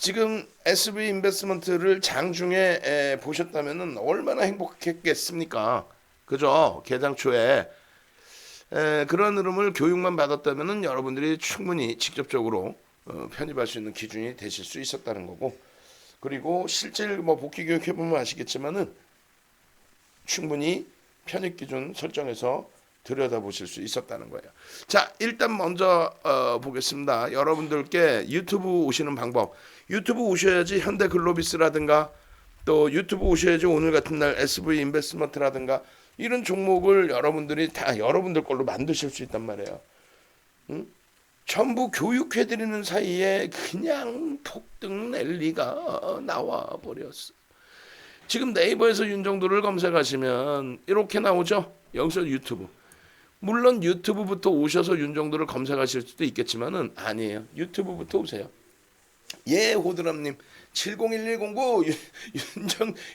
지금 SV 인베스트먼트를 장중에 보셨다면은 얼마나 행복했겠습니까? 그죠? 개장 초에 그런 흐름을 교육만 받았다면은 여러분들이 충분히 직접적으로 편입할 수 있는 기준이 되실 수 있었다는 거고, 그리고 실제 뭐 복귀 교육 해보면 아시겠지만은 충분히 편입 기준 설정해서 들여다보실 수 있었다는 거예요. 자, 일단 먼저 보겠습니다. 여러분들께 유튜브 오시는 방법. 유튜브 오셔야지 현대글로비스라든가 또 유튜브 오셔야지 오늘 같은 날 SV 인베스트먼트라든가 이런 종목을 여러분들이 다 여러분들 걸로 만드실 수 있단 말이에요. 응? 전부 교육해드리는 사이에 그냥 폭등 랠리가 나와 버렸어. 지금 네이버에서 윤정도를 검색하시면 이렇게 나오죠. 여기서 유튜브. 물론 유튜브부터 오셔서 윤정도를 검색하실 수도 있겠지만은 아니에요. 유튜브부터 오세요. 예, 호드람님 701109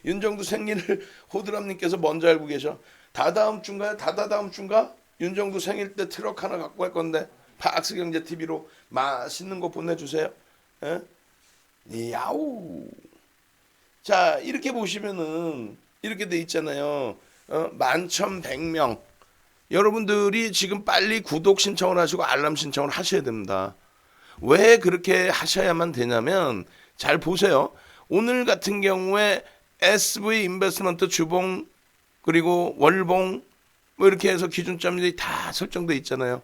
윤정도 생일을 호드람님께서 먼저 알고 계셔. 다다음 주인가요? 다다다음 주인가? 윤정도 생일 때 트럭 하나 갖고 갈 건데 박스경제TV로 맛있는 거 보내주세요. 예? 야우. 자, 이렇게 보시면은 이렇게 돼 있잖아요. 11,100명. 여러분들이 지금 빨리 구독 신청을 하시고 알람 신청을 하셔야 됩니다. 왜 그렇게 하셔야만 되냐면 잘 보세요. 오늘 같은 경우에 SV 인베스트먼트 주봉 그리고 월봉 뭐 이렇게 해서 기준점들이 다 설정돼 있잖아요.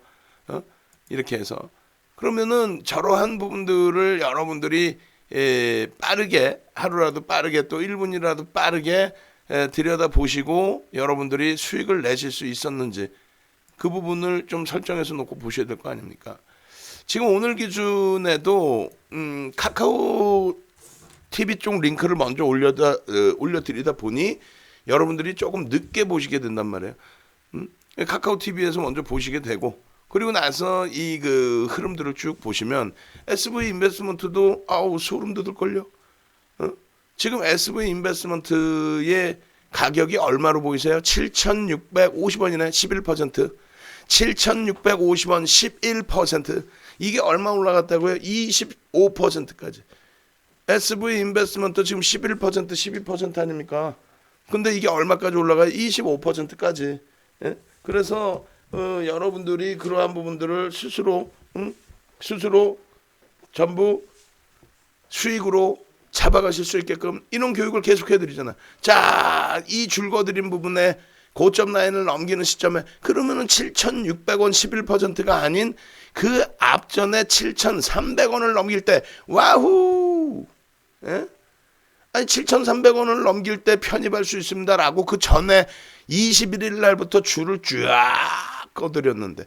이렇게 해서 그러면은 저러한 부분들을 여러분들이 빠르게 하루라도 빠르게 또 1분이라도 빠르게 들여다 보시고 여러분들이 수익을 내실 수 있었는지 그 부분을 좀 설정해서 놓고 보셔야 될 거 아닙니까? 지금 오늘 기준에도 카카오 TV 쪽 링크를 먼저 올려드리다 보니 여러분들이 조금 늦게 보시게 된단 말이에요. 카카오 TV에서 먼저 보시게 되고 그리고 나서 이 그 흐름들을 쭉 보시면 SV 인베스트먼트도 아우 소름 돋을걸요. 지금 SV 인베스트먼트의 가격이 얼마로 보이세요? 7,650원이네. 11%. 7,650원 11%. 이게 얼마 올라갔다고요? 25%까지. SV 인베스트먼트 지금 11% 12% 아닙니까? 근데 이게 얼마까지 올라가요? 25%까지. 예? 그래서 여러분들이 그러한 부분들을 스스로 전부 수익으로 잡아가실 수 있게끔 이런 교육을 계속 해드리잖아. 자, 이 줄거드린 부분에 고점 라인을 넘기는 시점에 그러면은 7,600원 11%가 아닌 그 앞전에 7,300원을 넘길 때 와후, 예? 아니 7,300원을 넘길 때 편입할 수 있습니다라고 그 전에 21일 날부터 줄을 쫙 꺼드렸는데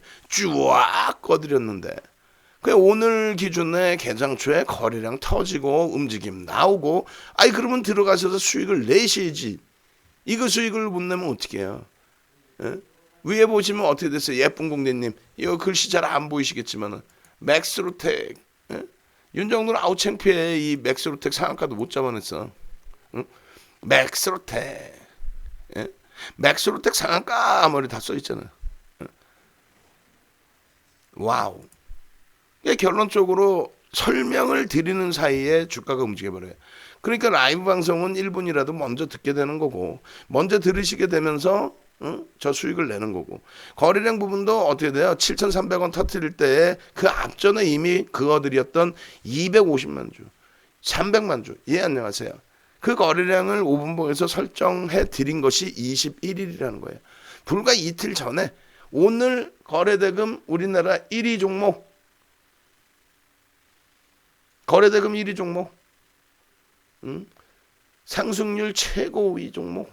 그 오늘 기준에 개장 초에 거래량 터지고 움직임 나오고 아이 그러면 들어가셔서 수익을 내셔야지. 이거 수익을 못 내면 어떻게 해요? 예? 위에 보시면 어떻게 됐어요? 예쁜 공대님 이거 글씨 잘 안 보이시겠지만은 맥스로텍, 예? 윤정도는 아우 창피해. 이 맥스로텍 상한가도 못 잡아냈어. 응? 맥스로텍, 예? 맥스로텍 상한가 머리 다 써있잖아요. 예? 와우. 결론적으로 설명을 드리는 사이에 주가가 움직여버려요. 그러니까 라이브 방송은 1분이라도 먼저 듣게 되는 거고 먼저 들으시게 되면서 저 수익을 내는 거고 거래량 부분도 어떻게 돼요? 7,300원 터뜨릴 때에 그 앞전에 이미 그어드렸던 250만 주 300만 주 예 안녕하세요. 그 거래량을 5분봉에서 설정해 드린 것이 21일이라는 거예요. 불과 이틀 전에 오늘 거래대금 우리나라 1위 종목 거래대금 1위 종목, 상승률 최고위 종목,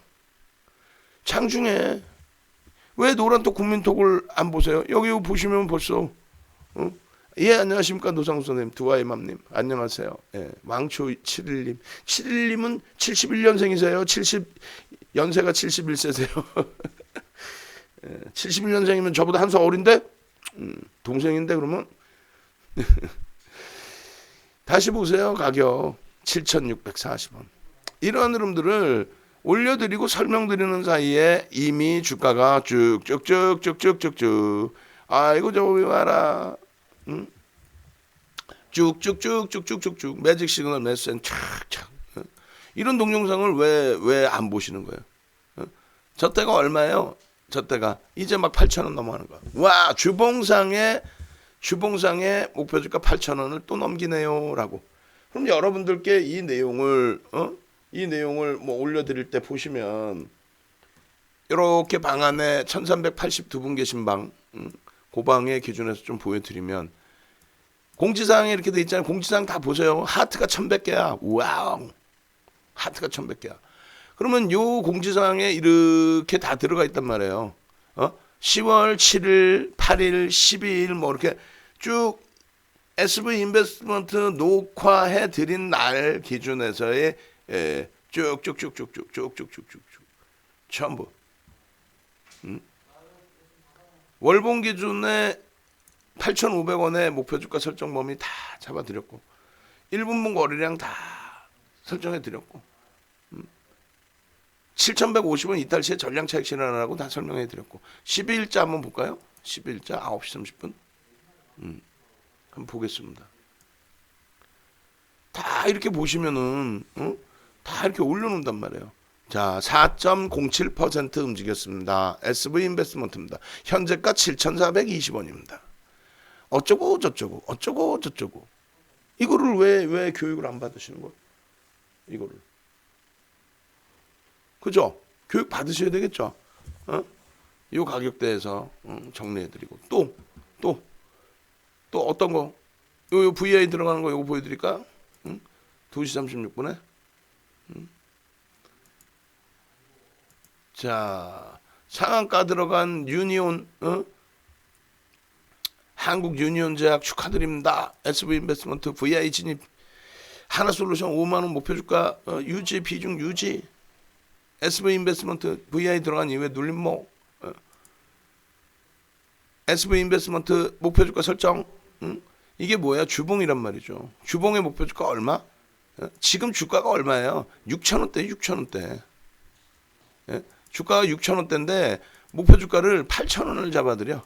장중에 왜 노란톡 국민톡을 안 보세요? 여기 보시면 벌써 예 안녕하십니까 노상수 선생님, 두아이맘님 안녕하세요. 예, 왕초 7일님 7일님은 71년생이세요? 연세가 71세세요? 예, 71년생이면 저보다 한 살 어린데 동생인데 그러면 다시 보세요. 가격 7,640원. 이러한 흐름들을 올려드리고 설명드리는 사이에 이미 주가가 쭉쭉쭉쭉쭉쭉 아이고 저기 와라. 쭉쭉쭉쭉쭉쭉쭉 매직 시그널 메센 착착. 이런 동영상을 왜 안 보시는 거예요? 저 때가 얼마예요? 저 때가 이제 막 8,000원 넘어가는 거야. 와, 주봉상의 목표주가 8,000원을 또 넘기네요라고. 그럼 여러분들께 이 내용을 뭐 올려드릴 때 보시면 이렇게 방 안에 1382분 계신 방, 그 방의 기준에서 좀 보여드리면 공지사항에 이렇게 돼 있잖아요. 공지사항 다 보세요. 하트가 1100개야. 와우. 하트가 1100개야. 그러면 요 공지사항에 이렇게 다 들어가 있단 말이에요. 10월 7일, 8일, 12일 뭐 이렇게 쭉 SV 인베스트먼트 녹화해 드린 날 기준에서의 쭉쭉쭉쭉쭉쭉쭉쭉쭉 전부 월봉 기준에 8,500원의 목표 주가 설정 범위 다 잡아드렸고 1분분 거래량 다 설정해드렸고 7,150원 이탈 시에 전량 차익 실현하라고 다 설명해드렸고 12일자 한번 볼까요? 12일자 9시 30분 한번 보겠습니다. 다 이렇게 보시면은 다 이렇게 올려놓는단 말이에요. 자, 4.07% 움직였습니다. SV 인베스트먼트입니다. 현재가 7,420원입니다. 어쩌고 저쩌고 이거를 왜 교육을 안 받으시는 거예요? 이거를 그죠? 교육 받으셔야 되겠죠. 이 가격대에서 정리해드리고 또 어떤 거? 요 VI 들어가는 거 요거 보여드릴까? 2시 36분에. 자, 상한가 들어간 유니온, 한국 유니온 제약 축하드립니다. SV 인베스트먼트 VI 진입. 하나솔루션 5만 원 목표 주가 유지 비중 유지. SV 인베스트먼트 VI 들어간 이후에 눌림목. SV 인베스트먼트 목표 주가 설정. 이게 뭐야? 주봉이란 말이죠. 주봉의 목표 주가 얼마? 지금 주가가 얼마예요? 6,000원대. 예? 주가가 6,000원대인데 목표 주가를 8,000원을 잡아드려.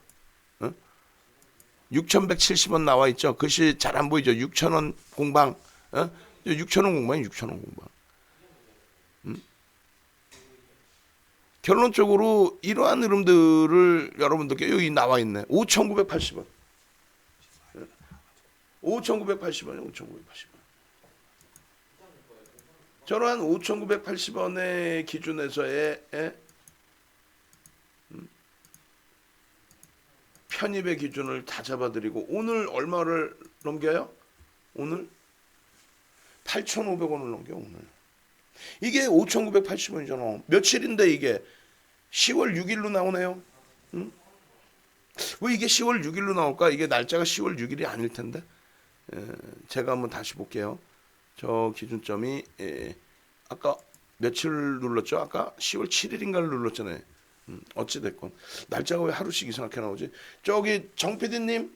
6,170원 나와 있죠. 글씨 잘 안 보이죠? 6,000원 공방. 6,000원 공방이 6,000원 공방. 결론적으로 이러한 흐름들을 여러분들께 여기 나와 있네. 5,980원. 5,980원이요. 5,980원. 저러한 5,980원의 기준에서의 편입의 기준을 다 잡아드리고 오늘 얼마를 넘겨요? 오늘 8,500원을 넘겨. 오늘 이게 5,980원이잖아. 며칠인데 이게 10월 6일로 나오네요. 왜 이게 10월 6일로 나올까? 이게 날짜가 10월 6일이 아닐 텐데. 제가 한번 다시 볼게요. 저 기준점이 아까 며칠 눌렀죠? 아까 10월 7일인가를 눌렀잖아요. 어찌됐건 날짜가 왜 하루씩 이상하게 나오지? 저기 정 PD님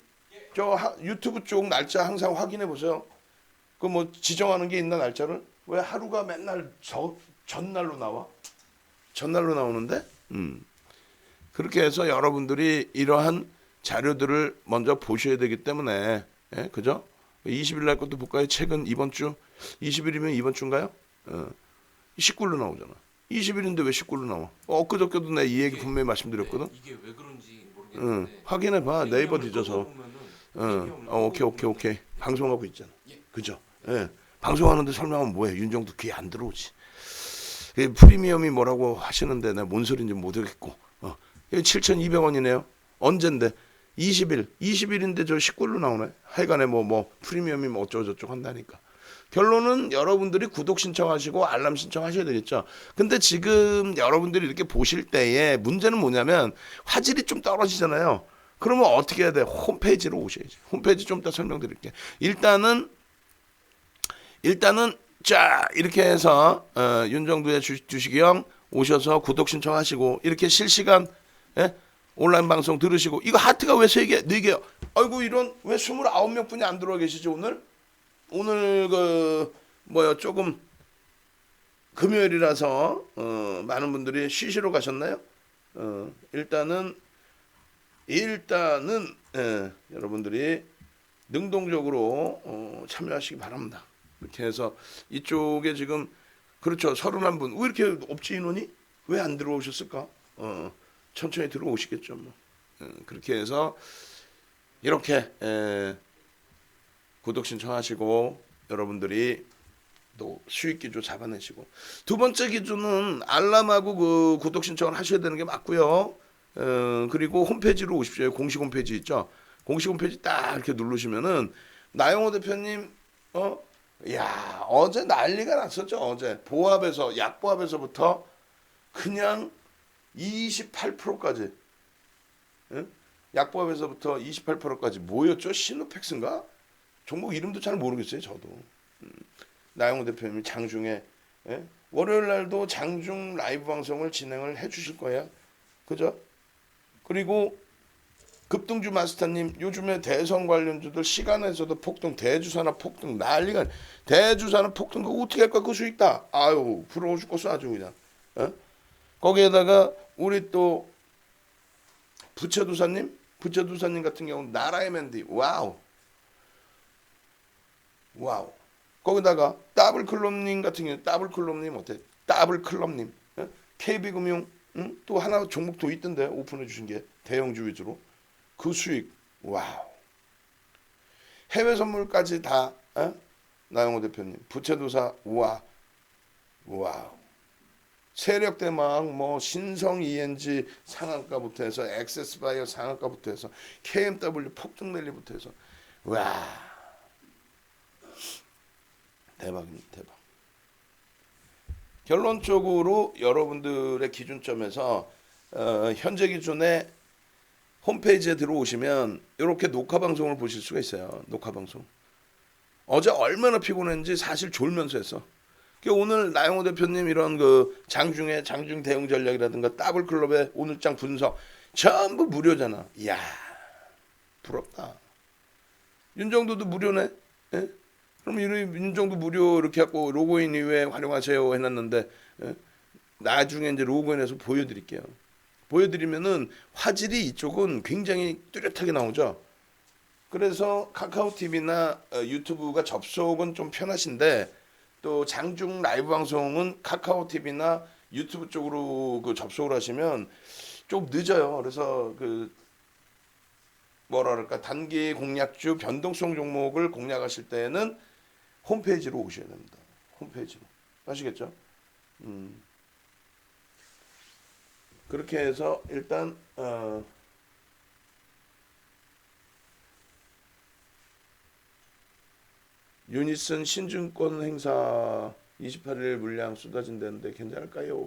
저 유튜브 쪽 날짜 항상 확인해 보세요. 그 뭐 지정하는 게 있나 날짜를? 왜 하루가 맨날 전날로 나와? 전날로 나오는데? 그렇게 해서 여러분들이 이러한 자료들을 먼저 보셔야 되기 때문에 그죠? 20일 날 것도 볼까요? 최근 이번 주 20일이면 이번 주인가요? 19일로 나오잖아. 20일인데 왜 19일로 나와? 엊그저께도 내가 이 얘기 분명히 말씀드렸거든. 이게 왜 그런지 모르겠는데. 확인해 봐. 네이버 뒤져서. 보면은 오케이. 방송하고 있잖아. 그죠? 예. 방송하는데 설명하면 뭐해? 윤정도 귀에 안 들어오지. 프리미엄이 뭐라고 하시는데 내가 뭔 소리인지 모르겠고. 7,200원이네요. 언젠데? 20일인데 저 19일로 나오네. 하여간에 뭐 프리미엄이 뭐 어쩌고저쩌고 한다니까. 결론은 여러분들이 구독 신청하시고 알람 신청하셔야 되겠죠. 근데 지금 여러분들이 이렇게 보실 때에 문제는 뭐냐면 화질이 좀 떨어지잖아요. 그러면 어떻게 해야 돼? 홈페이지로 오셔야지. 홈페이지 좀 이따 설명드릴게. 일단은 자 이렇게 해서 윤정두의 주식형 오셔서 구독 신청하시고 이렇게 실시간 온라인 방송 들으시고 이거 하트가 왜 3개, 4개요? 아이고 이런 왜 29명 분이 안 들어와 계시죠 오늘? 오늘 조금 금요일이라서 많은 분들이 쉬시러 가셨나요? 일단은 여러분들이 능동적으로 참여하시기 바랍니다. 이렇게 해서 이쪽에 지금 그렇죠. 31분. 왜 이렇게 없지 인원이? 왜 안 들어오셨을까? 천천히 들어오시겠죠. 뭐. 그렇게 해서 이렇게 구독 신청하시고 여러분들이 또 수익 기조 잡아내시고 두 번째 기준은 알람하고 그 구독 신청을 하셔야 되는 게 맞고요. 그리고 홈페이지로 오십시오. 공식 홈페이지 있죠. 공식 홈페이지 딱 이렇게 누르시면은 나영호 대표님 야 어제 난리가 났었죠. 어제 보합에서 약보합에서부터 그냥 28%까지 약보합에서부터 28%까지 뭐였죠? 시노팩스인가? 종목 이름도 잘 모르겠어요. 저도 나영호 대표님이 장중에 월요일 날도 장중 라이브 방송을 진행을 해주실 거예요. 그죠? 그리고 급등주 마스터님 요즘에 대선 관련주들 시간에서도 폭등 대주산업 폭등 난리가 대주산업 폭등 그거 어떻게 할까 그 수익 다 아유 부러워 죽겠어 아주 그냥 거기에다가 우리 또 부채도사님 같은 경우는 나라의 맨디 와우 거기다가 더블클럽님 같은 경우 더블클럽님 어때 더블클럽님 KB금융 또 하나 종목 더 있던데 오픈해 주신 게 대형주 위주로 그 수익 와우 해외 선물까지 다 나영호 대표님 부채도사 와우 세력대망 뭐 신성 ENG 상한가부터 해서 액세스바이오 상한가부터 해서 KMW 폭등 랠리부터 해서 와 대박입니다. 대박. 결론적으로 여러분들의 기준점에서 현재 기준에 홈페이지에 들어오시면 이렇게 녹화 방송을 보실 수가 있어요. 녹화 방송. 어제 얼마나 피곤했는지 사실 졸면서 했어. 오늘 나영호 대표님 이런 그 장중 대응 전략이라든가 더블클럽의 오늘장 분석 전부 무료잖아. 이야 부럽다. 윤정도도 무료네. 예? 그럼 윤정도 무료 이렇게 하고 로그인 이후에 활용하세요 해놨는데 나중에 이제 로그인해서 보여드릴게요. 보여드리면은 화질이 이쪽은 굉장히 뚜렷하게 나오죠. 그래서 카카오 TV나 유튜브가 접속은 좀 편하신데 또 장중 라이브 방송은 카카오 TV나 유튜브 쪽으로 그 접속을 하시면 좀 늦어요. 그래서 그 뭐라 그럴까 단기 공략주 변동성 종목을 공략하실 때는 홈페이지로 오셔야 됩니다. 홈페이지로 아시겠죠? 그렇게 해서 일단 유니슨 신증권 행사 28일 물량 쏟아진다는데 괜찮을까요?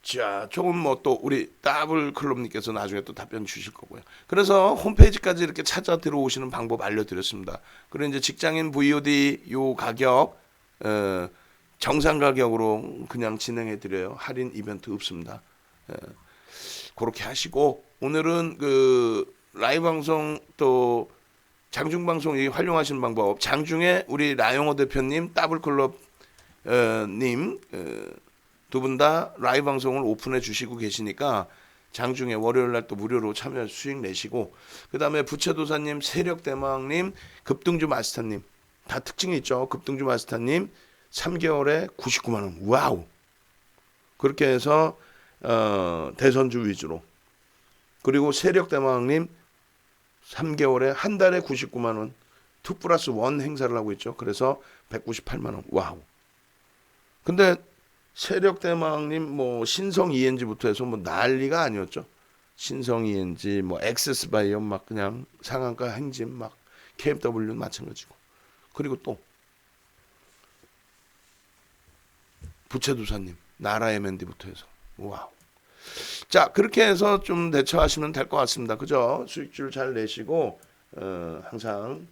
자, 조금 뭐 또 우리 더블 클럽님께서 나중에 또 답변 주실 거고요. 그래서 홈페이지까지 이렇게 찾아 들어오시는 방법 알려드렸습니다. 그리고 이제 직장인 VOD 요 가격 정상 가격으로 그냥 진행해 드려요. 할인 이벤트 없습니다. 그렇게 하시고 오늘은 그 라이브 방송 또 장중 방송 활용하시는 방법 장중에 우리 나영호 대표님 더블클럽 님 두 분 다 라이브 방송을 오픈해 주시고 계시니까 장중에 월요일 날 또 무료로 참여 수익 내시고 그다음에 부채도사님 세력대망님 급등주 마스터님 다 특징이 있죠. 급등주 마스터님 3개월에 99만 원 와우 그렇게 해서 대선주 위주로 그리고 세력대망님 3개월에 한 달에 99만 원 2+1 행사를 하고 있죠. 그래서 198만 원 와우 근데 세력대망님 뭐 신성 ENG부터 해서 뭐 난리가 아니었죠. 신성 ENG 뭐 액세스바이오 막 그냥 상한가 행진 막 KMW는 마찬가지고 그리고 또 부채도사님 나라 MND부터 해서 와우 자 그렇게 해서 좀 대처하시면 될 것 같습니다. 그죠? 수익률 잘 내시고 항상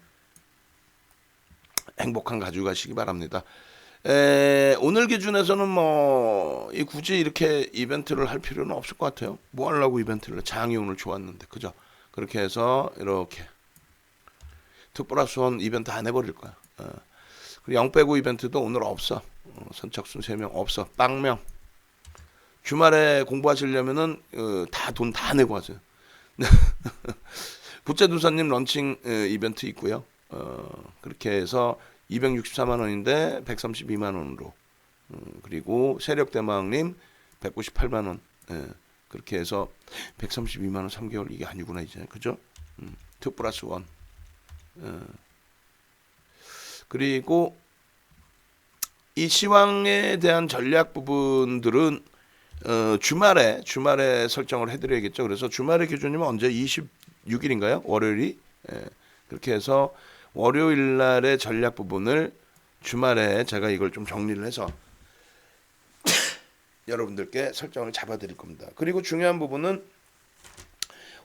행복한 가지고 가시기 바랍니다. 오늘 기준에서는 뭐 굳이 이렇게 이벤트를 할 필요는 없을 것 같아요. 뭐 하려고 이벤트를 장이 오늘 좋았는데 그죠? 그렇게 해서 이렇게 2+1 이벤트 안 해버릴 거야. 그리고 0 빼고 이벤트도 오늘 없어. 선착순 3명 없어. 빵명. 주말에 공부하시려면은 다 돈 다 내고 하세요. 부채두사님 런칭 이벤트 있고요. 그렇게 해서 264만 원인데 132만 원으로 그리고 세력대망님 198만 원 그렇게 해서 132만 원 3개월 이게 아니구나 이제 그죠? 2 플러스 1 그리고 이 시황에 대한 전략 부분들은 주말에 설정을 해드려야겠죠. 그래서 주말의 기준이면 언제 26일인가요? 월요일이 그렇게 해서 월요일 날의 전략 부분을 주말에 제가 이걸 좀 정리를 해서 여러분들께 설정을 잡아드릴 겁니다. 그리고 중요한 부분은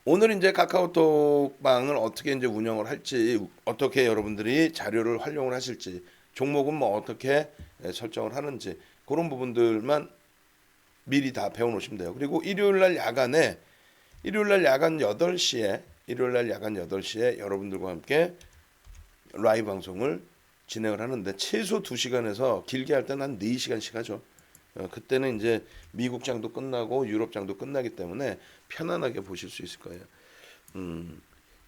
오늘 이제 카카오톡방을 어떻게 이제 운영을 할지, 어떻게 여러분들이 자료를 활용을 하실지, 종목은 뭐 어떻게 설정을 하는지 그런 부분들만 미리 다 배워놓으시면 돼요. 그리고 일요일 날 야간 8시에 여러분들과 함께 라이브 방송을 진행을 하는데 최소 2시간에서 길게 할 때는 한 4시간씩 하죠. 그때는 이제 미국장도 끝나고 유럽장도 끝나기 때문에 편안하게 보실 수 있을 거예요.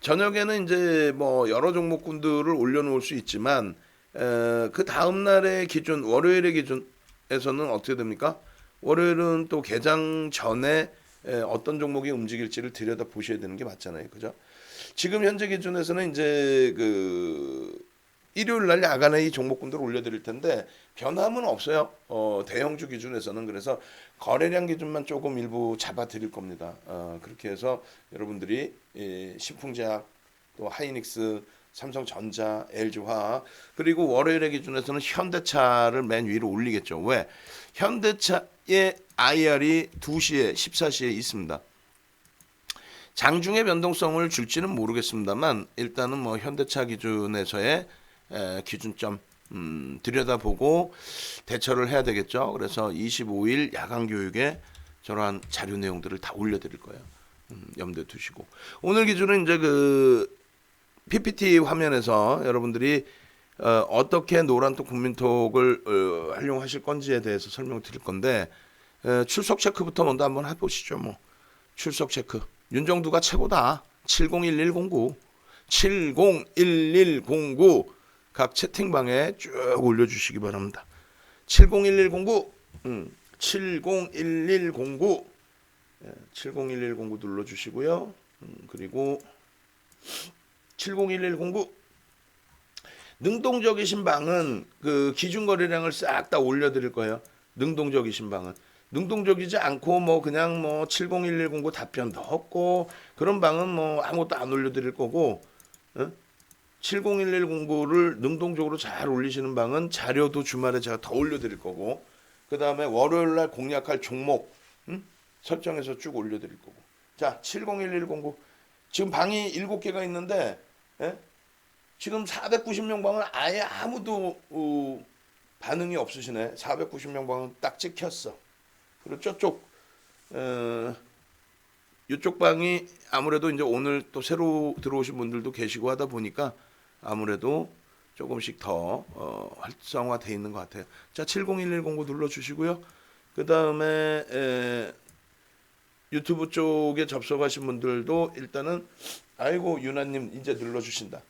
저녁에는 이제 뭐 여러 종목군들을 올려놓을 수 있지만 그 다음 날의 기준 월요일의 기준에서는 어떻게 됩니까? 월요일은 또 개장 전에 어떤 종목이 움직일지를 들여다 보셔야 되는 게 맞잖아요, 그죠? 지금 현재 기준에서는 이제 그 일요일 날 야간에 이 종목군들을 올려드릴 텐데 변함은 없어요. 대형주 기준에서는 그래서 거래량 기준만 조금 일부 잡아드릴 겁니다. 그렇게 해서 여러분들이 신풍제약 또 하이닉스 삼성전자, LG화학 그리고 월요일의 기준에서는 현대차를 맨 위로 올리겠죠. 왜? 현대차의 IR이 2시에 14시에 있습니다. 장중의 변동성을 줄지는 모르겠습니다만 일단은 뭐 현대차 기준에서의 기준점 들여다보고 대처를 해야 되겠죠. 그래서 25일 야간 교육에 저러한 자료 내용들을 다 올려드릴 거예요. 염두에 두시고 오늘 기준은 이제 그 PPT 화면에서 여러분들이 어떻게 노란톡 국민톡을 활용하실 건지에 대해서 설명을 드릴 건데 출석 체크부터 먼저 한번 해보시죠. 뭐 출석 체크 윤정두가 최고다. 701109 701109 각 채팅방에 쭉 올려주시기 바랍니다. 701109 701109 701109 눌러주시고요. 그리고 701109 능동적이신 방은 그 기준 거래량을 싹 다 올려드릴 거예요. 능동적이신 방은 능동적이지 않고 뭐 그냥 뭐 701109 답변도 없고 그런 방은 뭐 아무것도 안 올려드릴 거고 701109를 능동적으로 잘 올리시는 방은 자료도 주말에 제가 더 올려드릴 거고 그 다음에 월요일날 공략할 종목 설정해서 쭉 올려드릴 거고 자 701109 지금 방이 7개가 있는데 지금 490명 방은 아예 아무도 반응이 없으시네. 490명 방은 딱 찍혔어. 그리고 저쪽 이쪽 방이 아무래도 이제 오늘 또 새로 들어오신 분들도 계시고 하다 보니까 아무래도 조금씩 더 활성화돼 있는 것 같아요. 자 701109 눌러주시고요. 그 다음에 유튜브 쪽에 접속하신 분들도 일단은 아이고 유나님 이제 눌러주신다.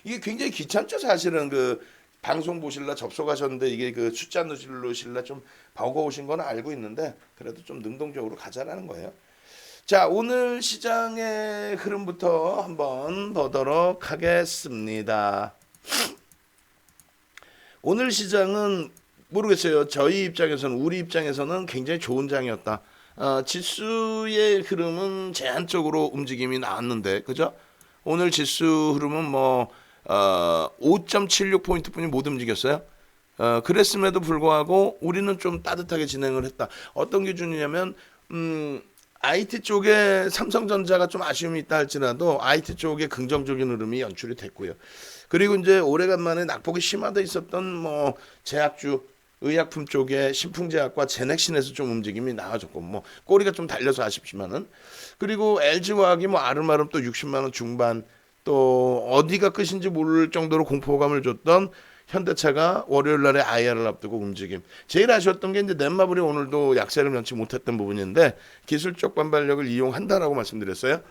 이게 굉장히 귀찮죠 사실은 그 방송 보실라 접속하셨는데 이게 그 숫자 누르실라 좀 버거우신 건 알고 있는데 그래도 좀 능동적으로 가자라는 거예요. 자 오늘 시장의 흐름부터 한번 보도록 하겠습니다. 오늘 시장은 모르겠어요. 저희 입장에서는 우리 입장에서는 굉장히 좋은 장이었다. 지수의 흐름은 제한적으로 움직임이 나왔는데 그죠? 오늘 지수 흐름은 뭐 5.76포인트 뿐이 못 움직였어요. 그랬음에도 불구하고 우리는 좀 따뜻하게 진행을 했다. 어떤 기준이냐면 IT 쪽에 삼성전자가 좀 아쉬움이 있다 할지라도 IT 쪽에 긍정적인 흐름이 연출이 됐고요. 그리고 이제 오래간만에 낙폭이 심화돼 있었던 뭐 제약주 의약품 쪽에 신풍제약과 제넥신에서 좀 움직임이 나아졌고 뭐 꼬리가 좀 달려서 아쉽지만은 그리고 LG화학이 뭐 아름아름 또 60만 원 중반 또 어디가 끝인지 모를 정도로 공포감을 줬던 현대차가 월요일 날에 IR을 앞두고 움직임. 제일 아쉬웠던 게 이제 넷마블이 오늘도 약세를 면치 못했던 부분인데 기술적 반발력을 이용한다라고 말씀드렸어요.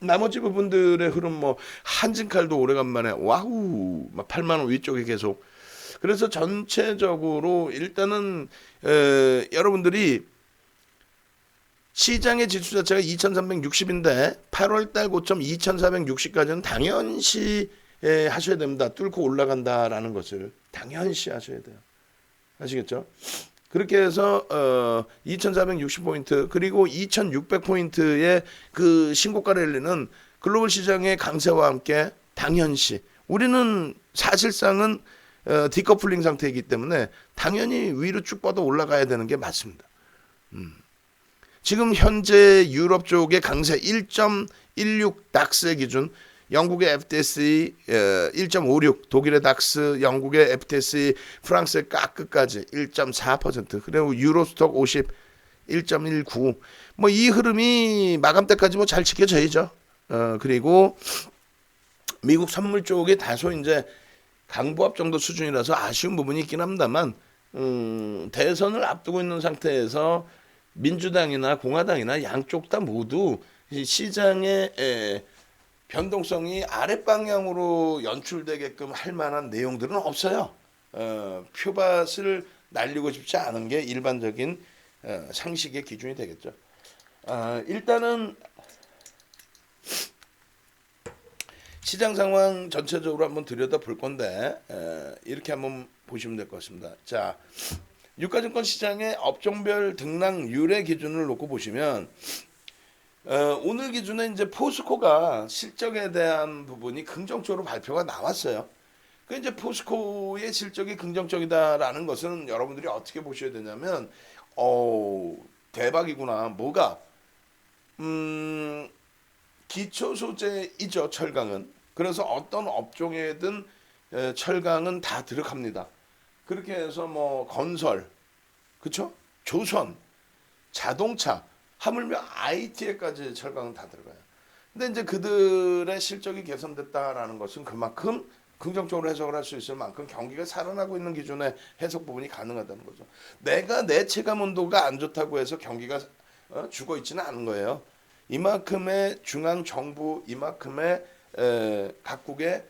나머지 부분들의 흐름 뭐 한진칼도 오래간만에 와우 막 8만 원 위쪽에 계속. 그래서 전체적으로 일단은 여러분들이 시장의 지수 자체가 2360인데 8월 달 고점 2460까지는 당연시 하셔야 됩니다. 뚫고 올라간다라는 것을 당연시 하셔야 돼요. 아시겠죠? 그렇게 해서 2460포인트 그리고 2600포인트의 그 신고가 랠리는 글로벌 시장의 강세와 함께 당연시 우리는 사실상은 디커플링 상태이기 때문에 당연히 위로 쭉 뻗어 올라가야 되는 게 맞습니다. 지금 현재 유럽 쪽의 강세 1.16 닥스의 기준 영국의 FTSE 1.56, 독일의 닥스, 영국의 FTSE, 프랑스의 까크까지 1.4%, 그리고 유로스톡 50 1.19. 뭐 이 흐름이 마감 때까지 뭐 잘 지켜져야죠. 그리고 미국 선물 쪽이 다소 이제 강보합 정도 수준이라서 아쉬운 부분이 있긴 합니다만 대선을 앞두고 있는 상태에서 민주당이나 공화당이나 양쪽 다 모두 시장의 변동성이 아랫 방향으로 연출되게끔 할 만한 내용들은 없어요. 표밭을 날리고 싶지 않은 게 일반적인 상식의 기준이 되겠죠. 일단은 시장 상황 전체적으로 한번 들여다볼 건데 이렇게 한번 보시면 될 것 같습니다. 자, 유가증권 시장의 업종별 등락률의 기준을 놓고 보시면 오늘 기준에 이제 포스코가 실적에 대한 부분이 긍정적으로 발표가 나왔어요. 그 이제 포스코의 실적이 긍정적이다라는 것은 여러분들이 어떻게 보셔야 되냐면, 대박이구나. 뭐가 기초 소재이죠, 철강은. 그래서 어떤 업종에든 철강은 다 들어갑니다. 그렇게 해서 뭐 건설, 그렇죠? 조선, 자동차, 하물며 IT에까지 철강은 다 들어가요. 근데 이제 그들의 실적이 개선됐다라는 것은 그만큼 긍정적으로 해석을 할 수 있을 만큼 경기가 살아나고 있는 기준의 해석 부분이 가능하다는 거죠. 내가 내 체감 온도가 안 좋다고 해서 경기가 죽어 있지는 않은 거예요. 이만큼의 중앙 정부, 이만큼의 각국의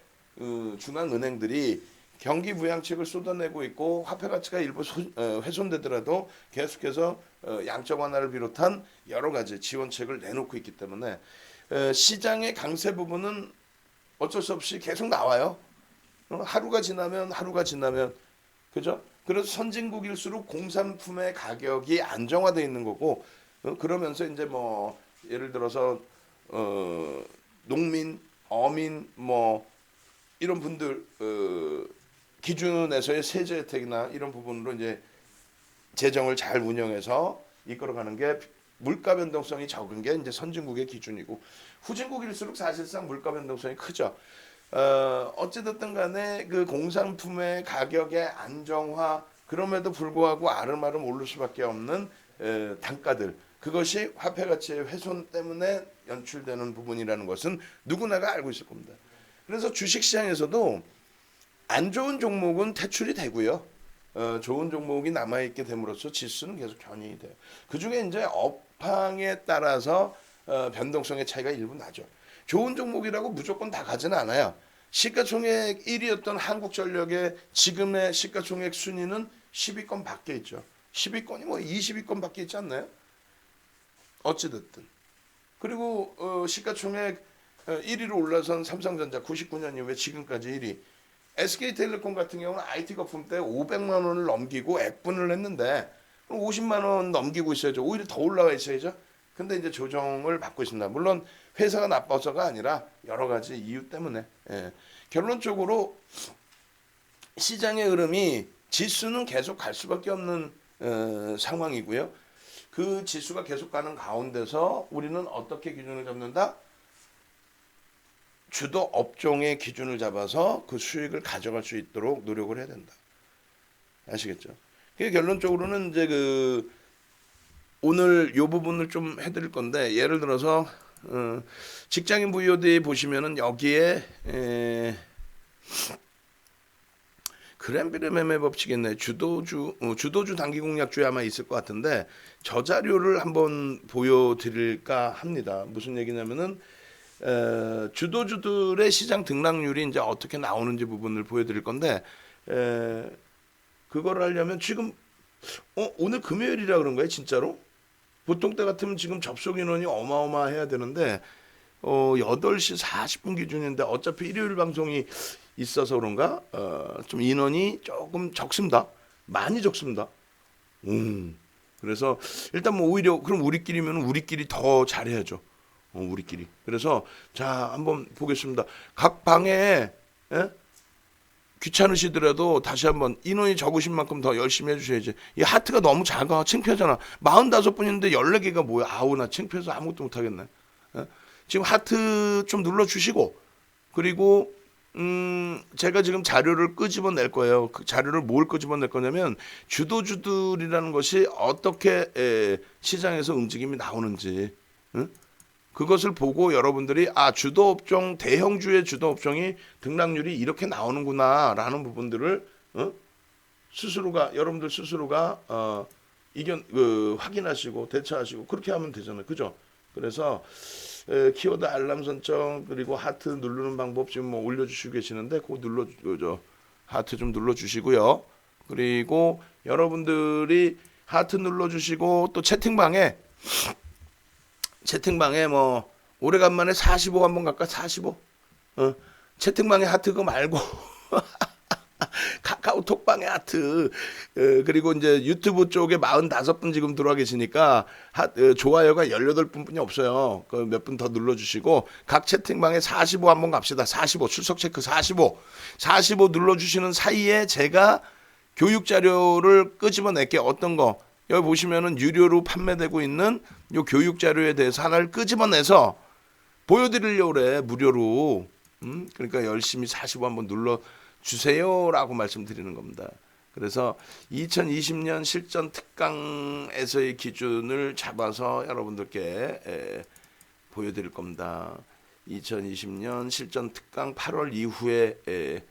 중앙은행들이 경기 부양책을 쏟아내고 있고 화폐 가치가 일부 훼손되더라도 계속해서 양적 완화를 비롯한 여러 가지 지원책을 내놓고 있기 때문에 시장의 강세 부분은 어쩔 수 없이 계속 나와요. 하루가 지나면 그죠? 그래서 선진국일수록 공산품의 가격이 안정화되어 있는 거고 그러면서 이제 뭐 예를 들어서 농민, 어민 뭐 이런 분들 기준에서의 세제 혜택이나 이런 부분으로 이제 재정을 잘 운영해서 이끌어가는 게 물가 변동성이 적은 게 이제 선진국의 기준이고 후진국일수록 사실상 물가 변동성이 크죠. 어찌됐든 간에 그 공산품의 가격의 안정화 그럼에도 불구하고 아름아름 오를 수밖에 없는 단가들 그것이 화폐 가치의 훼손 때문에 연출되는 부분이라는 것은 누구나가 알고 있을 겁니다. 그래서 주식시장에서도 안 좋은 종목은 퇴출이 되고요. 좋은 종목이 남아있게 됨으로써 지수는 계속 견인이 돼요. 그중에 이제 업황에 따라서 변동성의 차이가 일부 나죠. 좋은 종목이라고 무조건 다 가지는 않아요. 시가총액 1위였던 한국전력의 지금의 시가총액 순위는 10위권 밖에 있죠. 10위권이 뭐 20위권 밖에 있지 않나요? 어찌됐든. 그리고 시가총액 1위로 올라선 삼성전자 99년 이후에 지금까지 1위. SK텔레콤 같은 경우는 IT 거품 때 500만 원을 넘기고 액분을 했는데 50만 원 넘기고 있어야죠. 오히려 더 올라가 있어야죠. 근데 이제 조정을 받고 있습니다. 물론 회사가 나빠서가 아니라 여러 가지 이유 때문에. 결론적으로 시장의 흐름이 지수는 계속 갈 수밖에 없는 상황이고요. 그 지수가 계속 가는 가운데서 우리는 어떻게 기준을 잡는다? 주도 업종의 기준을 잡아서 그 수익을 가져갈 수 있도록 노력을 해야 된다. 아시겠죠? 그게 결론적으로는 이제 그 오늘 요 부분을 좀 해드릴 건데 예를 들어서 직장인 VOD 보시면은 여기에 그랜비르 매매 법칙이네. 주도주 단기 공략주에 아마 있을 것 같은데 저 자료를 한번 보여드릴까 합니다. 무슨 얘기냐면은 주도주들의 시장 등락률이 이제 어떻게 나오는지 부분을 보여드릴 건데 그걸 하려면 지금 오늘 금요일이라 그런 거예요, 진짜로? 보통 때 같으면 지금 접속 인원이 어마어마해야 되는데 8시 40분 기준인데 어차피 일요일 방송이 있어서 그런가 좀 인원이 조금 적습니다. 많이 적습니다. 그래서 일단 뭐 오히려 그럼 우리끼리면 우리끼리 더 잘해야죠. 우리끼리. 그래서 자 한번 보겠습니다. 각 방에 귀찮으시더라도 다시 한번 인원이 적으신 만큼 더 열심히 해주셔야지. 이 하트가 너무 작아. 창피하잖아. 45분인데 14개가 뭐야. 아우 나 창피해서 아무것도 못하겠네. 지금 하트 좀 눌러주시고 그리고 제가 지금 자료를 끄집어낼 거예요. 그 자료를 뭘 끄집어낼 거냐면 주도주들이라는 것이 어떻게 시장에서 움직임이 나오는지 그것을 보고 여러분들이 주도업종 대형주의 주도업종이 등락률이 이렇게 나오는구나라는 부분들을 스스로가 여러분들 스스로가 확인하시고 대처하시고 그렇게 하면 되잖아요. 그죠? 그래서 키워드 알람 설정 그리고 하트 누르는 방법 지금 뭐 올려주시고 계시는데 그거 하트 좀 눌러주시고요. 그리고 여러분들이 하트 눌러주시고 또 채팅방에 뭐 오래간만에 45 한번 갈까? 45 채팅방에 하트 그거 말고 카카오톡방에 하트 그리고 이제 유튜브 쪽에 45분 지금 들어와 계시니까 좋아요가 18분뿐이 없어요. 그 몇 분 더 눌러주시고 각 채팅방에 45 한번 갑시다. 45 출석 체크 45 눌러주시는 사이에 제가 교육 자료를 끄집어낼게. 어떤 거 여기 보시면은 유료로 판매되고 있는 요 교육 자료에 대해서 하나를 끄집어내서 보여드리려고 그래. 무료로. 그러니까 열심히 45 한번 눌러주세요라고 말씀드리는 겁니다. 그래서 2020년 실전 특강에서의 기준을 잡아서 여러분들께 보여드릴 겁니다. 2020년 실전 특강 8월 이후에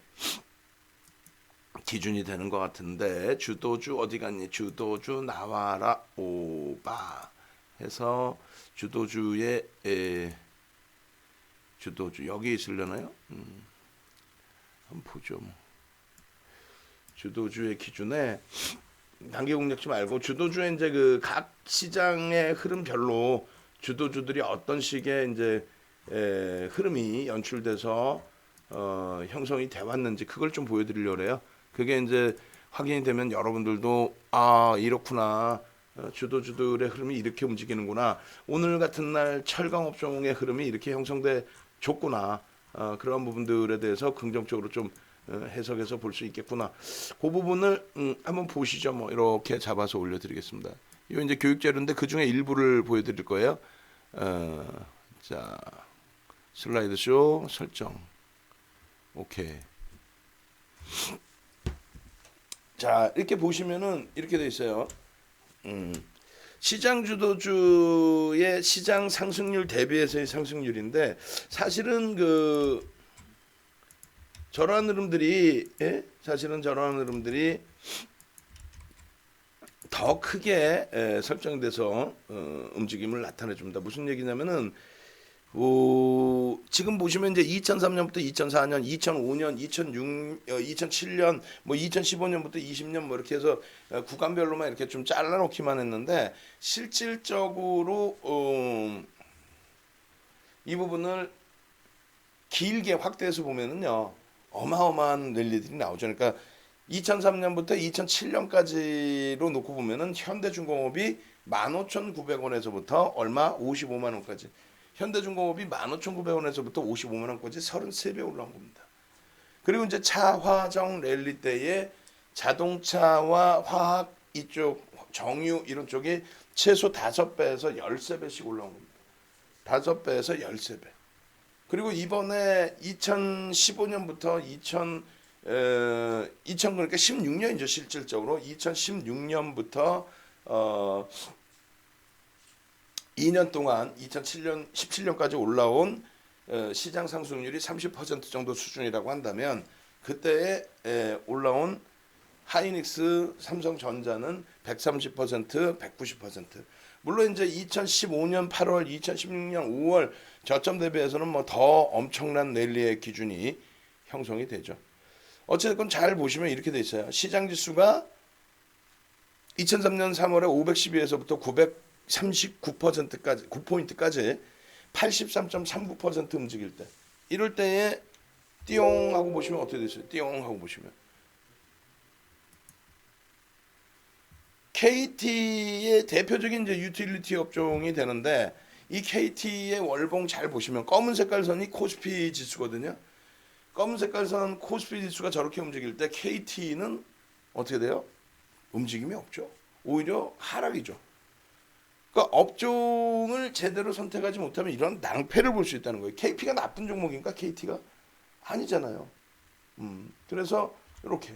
기준이 되는 것 같은데 주도주 어디 갔니? 주도주 나와라 오바 해서 주도주의 주도주 여기 있으려나요? 한번 보죠. 뭐. 주도주의 기준에 단기 공략지 말고 주도주의 이제 그 각 시장의 흐름별로 주도주들이 어떤 식의 이제 흐름이 연출돼서 형성이 돼 왔는지 그걸 좀 보여드리려고 해요. 그게 이제 확인이 되면 여러분들도 이렇구나. 주도주들의 흐름이 이렇게 움직이는구나. 오늘 같은 날 철강업종의 흐름이 이렇게 형성돼 줬구나. 그런 부분들에 대해서 긍정적으로 좀 해석해서 볼 수 있겠구나. 그 부분을 한번 보시죠. 뭐 이렇게 잡아서 올려드리겠습니다. 이 이제 교육 자료인데 그 중에 일부를 보여드릴 거예요. 자 슬라이드 쇼 설정. 오케이. 자 이렇게 보시면은 이렇게 돼 있어요. 시장 주도주의 시장 상승률 대비해서의 상승률인데 사실은 저러한 흐름들이 더 크게 설정돼서 움직임을 나타내 줍니다. 무슨 얘기냐면은 지금 보시면 이제 2003년부터 2004년, 2005년, 2007년, 뭐 2015년부터 20년 뭐 이렇게 해서 구간별로만 이렇게 좀 잘라놓기만 했는데 실질적으로 이 부분을 길게 확대해서 보면은요 어마어마한 랠리들이 나오죠. 그러니까 2003년부터 2007년까지로 놓고 보면은 현대중공업이 15,900원에서부터 얼마 55만 원까지. 현대중공업이 15,900원에서부터 55만 원까지 33배 올라온 겁니다. 그리고 이제 차화정 랠리 때에 자동차와 화학 이쪽 정유 이런 쪽이 최소 5배에서 13배씩 올라온 겁니다. 5배에서 13배. 그리고 이번에 2015년부터 2000 그러니까 16년이죠. 실질적으로 2016년부터 2년 동안 2007년 17년까지 올라온 시장 상승률이 30% 정도 수준이라고 한다면 그때에 올라온 하이닉스, 삼성전자는 130%, 190%. 물론 이제 2015년 8월, 2016년 5월 저점 대비해서는 뭐 더 엄청난 랠리의 기준이 형성이 되죠. 어쨌든 잘 보시면 이렇게 돼 있어요. 시장 지수가 2003년 3월에 512에서부터 939%까지 9포인트까지 83.39% 움직일 때 이럴 때에 띠용 하고 보시면 어떻게 됐어요? 띠용 하고 보시면 KT의 대표적인 이제 유틸리티 업종이 되는데 이 KT의 월봉 잘 보시면 검은 색깔 선이 코스피 지수거든요. 검은 색깔 선 코스피 지수가 저렇게 움직일 때 KT는 어떻게 돼요? 움직임이 없죠. 오히려 하락이죠. 그러니까 업종을 제대로 선택하지 못하면 이런 낭패를 볼 수 있다는 거예요. KP가 나쁜 종목인가? KT가 아니잖아요. 그래서 이렇게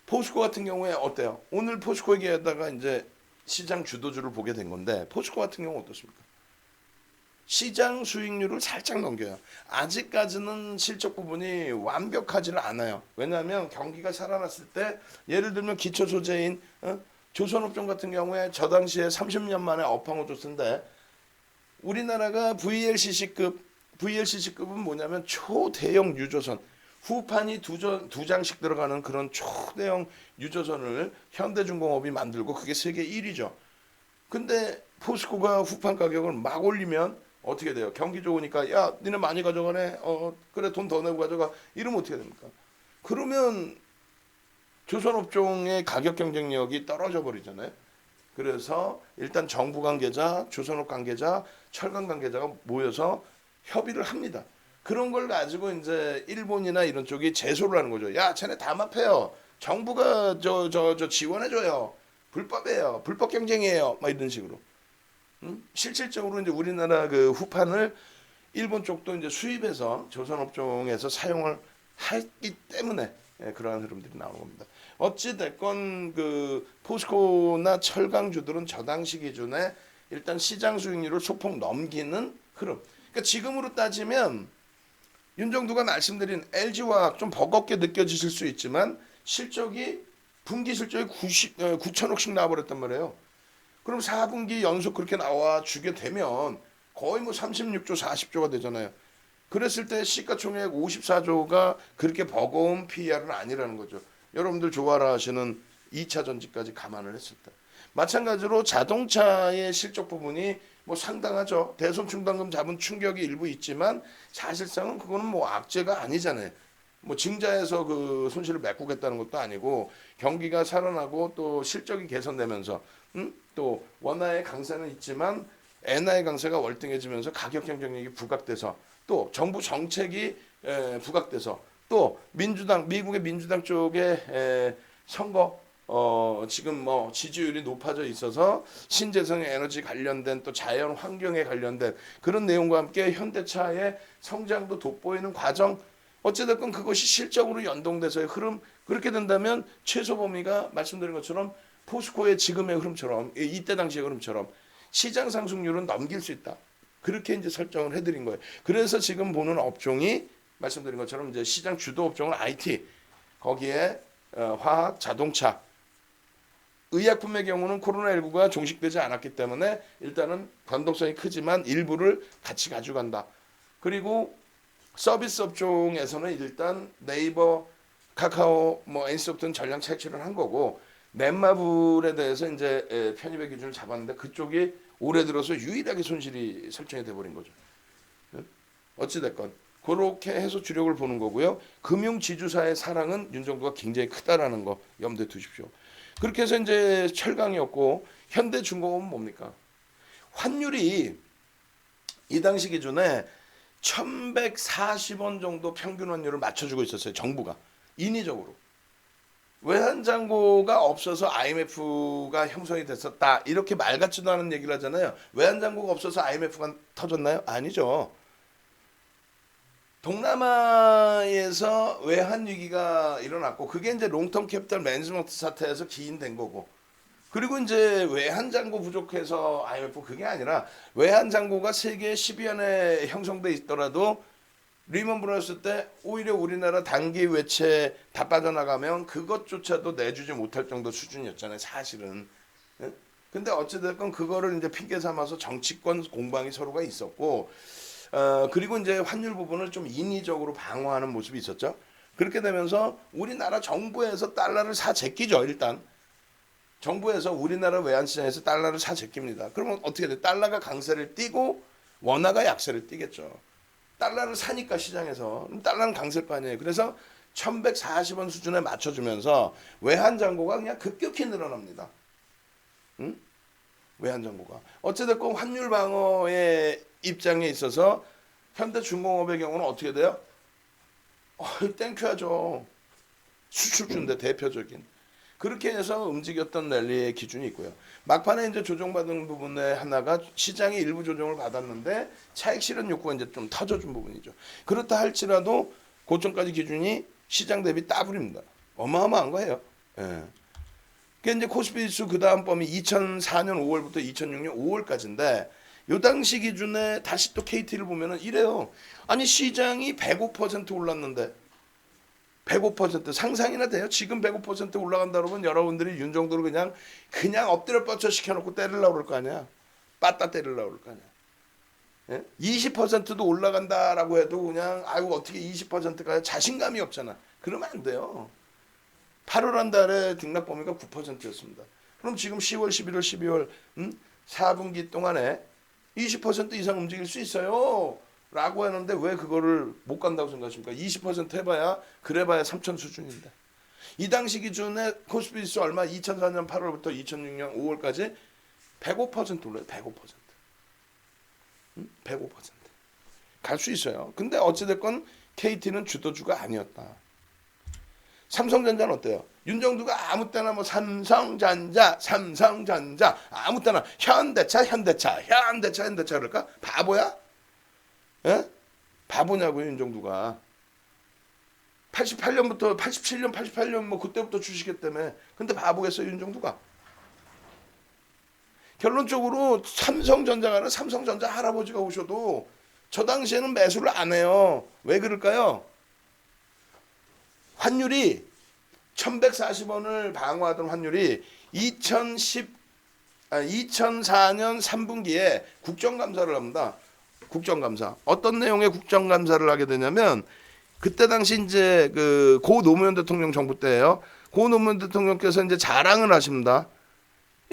포스코 같은 경우에 어때요? 오늘 포스코 얘기하다가 이제 시장 주도주를 보게 된 건데 포스코 같은 경우 어떻습니까? 시장 수익률을 살짝 넘겨요. 아직까지는 실적 부분이 완벽하지는 않아요. 왜냐하면 경기가 살아났을 때 예를 들면 기초 소재인 조선업종 같은 경우에 저 당시에 30년 만에 업황을 줬는데 우리나라가 VLCC급은 뭐냐면 초대형 유조선 후판이 두 장씩 들어가는 그런 초대형 유조선을 현대중공업이 만들고 그게 세계 1위죠. 근데 포스코가 후판 가격을 막 올리면 어떻게 돼요? 경기 좋으니까 야 니네 많이 가져가네. 그래 돈 더 내고 가져가. 이러면 어떻게 됩니까? 그러면 조선업종의 가격 경쟁력이 떨어져 버리잖아요. 그래서 일단 정부 관계자, 조선업 관계자, 철강 관계자가 모여서 협의를 합니다. 그런 걸 가지고 이제 일본이나 이런 쪽이 제소를 하는 거죠. 야, 쟤네 담합해요. 정부가 저 지원해줘요. 불법이에요. 불법 경쟁이에요. 막 이런 식으로. 실질적으로 이제 우리나라 그 후판을 일본 쪽도 이제 수입해서 조선업종에서 사용을 했기 때문에 그러한 흐름들이 나오는 겁니다. 어찌 됐건 그 포스코나 철강주들은 저 당시 기준에 일단 시장 수익률을 소폭 넘기는 흐름. 그러니까 지금으로 따지면 윤정두가 말씀드린 LG화학 좀 버겁게 느껴지실 수 있지만 실적이 분기 실적이 9천억씩 나와버렸단 말이에요. 그럼 4분기 연속 그렇게 나와 주게 되면 거의 뭐 36조 40조가 되잖아요. 그랬을 때 시가총액 54조가 그렇게 버거운 PER은 아니라는 거죠. 여러분들 좋아라 하시는 2차 전지까지 감안을 했을 때. 마찬가지로 자동차의 실적 부분이 뭐 상당하죠. 대손 충당금 잡은 충격이 일부 있지만 사실상은 그거는 뭐 악재가 아니잖아요. 뭐 증자해서 그 손실을 메꾸겠다는 것도 아니고 경기가 살아나고 또 실적이 개선되면서 또 원화의 강세는 있지만 엔화의 강세가 월등해지면서 가격 경쟁력이 부각돼서 또 정부 정책이 부각돼서 또 미국의 민주당 쪽에 선거 지금 뭐 지지율이 높아져 있어서 신재생 에너지 관련된 또 자연 환경에 관련된 그런 내용과 함께 현대차의 성장도 돋보이는 과정 어찌됐건 그것이 실적으로 연동돼서의 흐름 그렇게 된다면 최소 범위가 말씀드린 것처럼 포스코의 지금의 흐름처럼 이때 당시의 흐름처럼 시장 상승률은 넘길 수 있다. 그렇게 이제 설정을 해드린 거예요. 그래서 지금 보는 업종이 말씀드린 것처럼 이제 시장 주도 업종은 IT 거기에 화학, 자동차, 의약품의 경우는 코로나19가 종식되지 않았기 때문에 일단은 변동성이 크지만 일부를 같이 가져간다. 그리고 서비스 업종에서는 일단 네이버, 카카오, 뭐 NC소프트는 전량 채취를 한 거고 넷마블에 대해서 이제 편입의 기준을 잡았는데 그쪽이 올해 들어서 유일하게 손실이 설정이 돼버린 거죠. 어찌됐건 그렇게 해서 주력을 보는 거고요. 금융지주사의 사랑은 윤정도가 굉장히 크다라는 거 염두에 두십시오. 그렇게 해서 이제 철강이었고 현대중공업은 뭡니까? 환율이 이 당시 기준에 1140원 정도 평균 환율을 맞춰주고 있었어요. 정부가 인위적으로. 외환잔고가 없어서 IMF가 형성이 됐었다. 이렇게 말 같지도 않은 얘기를 하잖아요. 외환잔고가 없어서 IMF가 터졌나요? 아니죠. 동남아에서 외환 위기가 일어났고 그게 이제 롱텀 캐피탈 매니지먼트 사태에서 기인된 거고 그리고 이제 외환 잔고 부족해서 IMF 그게 아니라 외환 잔고가 세계 10위안에 형성돼 있더라도 리먼 브러스 때 오히려 우리나라 단기 외채 다 빠져나가면 그것조차도 내주지 못할 정도 수준이었잖아요. 사실은. 예? 근데 어찌됐건 그거를 이제 핑계 삼아서 정치권 공방이 서로가 있었고, 그리고 이제 환율 부분을 좀 인위적으로 방어하는 모습이 있었죠. 그렇게 되면서 우리나라 정부에서 달러를 사 제끼죠. 일단 정부에서 우리나라 외환시장에서 달러를 사 제낍니다. 그러면 어떻게 돼? 달러가 강세를 띠고 원화가 약세를 띠겠죠. 달러를 사니까 시장에서 달러는 강세일 거 아니에요. 그래서 1140원 수준에 맞춰주면서 외환 잔고가 그냥 급격히 늘어납니다. 응? 외환 잔고가 어찌됐건 환율 방어의 입장에 있어서 현대중공업의 경우는 어떻게 돼요? 땡큐하죠. 수출주인데 대표적인. 그렇게 해서 움직였던 랠리의 기준이 있고요. 막판에 이제 조정받은 부분의 하나가 시장이 일부 조정을 받았는데 차익 실현 욕구가 이제 좀 터져준 부분이죠. 그렇다 할지라도 고점까지 기준이 시장 대비 따블입니다. 어마어마한 거예요. 예. 그 이제 코스피 지수 그 다음 범위 2004년 5월부터 2006년 5월까지인데 요 당시 기준에 다시 또 KT를 보면은 이래요. 아니 시장이 105% 올랐는데 105% 상상이나 돼요? 지금 105% 올라간다 그러면 여러분들이 윤정도를 그냥 엎드려 뻗쳐 시켜놓고 때리려고 그럴 거 아니야. 빠따 때리려고 그럴 거 아니야. 예? 20%도 올라간다라고 해도 그냥 아이고 어떻게 20%가 자신감이 없잖아. 그러면 안 돼요. 8월 한 달에 등락 범위가 9%였습니다. 그럼 지금 10월, 11월, 12월 4분기 동안에 20% 이상 움직일 수 있어요. 라고 하는데 왜 그거를 못 간다고 생각하십니까? 20% 해봐야 그래봐야 3천 수준인데 이 당시 기준에 코스피 지수 얼마? 2004년 8월부터 2006년 5월까지 105% 올라요. 105%. 105%갈 수 있어요. 근데 어찌됐건 KT는 주도주가 아니었다. 삼성전자는 어때요? 윤정두가 아무 때나 뭐 삼성전자 아무 때나 현대차 그럴까? 바보야? 예? 바보냐고요, 윤정두가. 88년부터 87년, 88년 뭐 그때부터 주식했다며. 근데 바보겠어요, 윤정두가. 결론적으로 삼성전자가 아니라 삼성전자 할아버지가 오셔도 저 당시에는 매수를 안 해요. 왜 그럴까요? 환율이 1140원을 방어하던 환율이 2004년 3분기에 국정감사를 합니다. 국정감사. 어떤 내용의 국정감사를 하게 되냐면 그때 당시 이제 그 고 노무현 대통령 정부 때예요. 고 노무현 대통령께서 이제 자랑을 하십니다.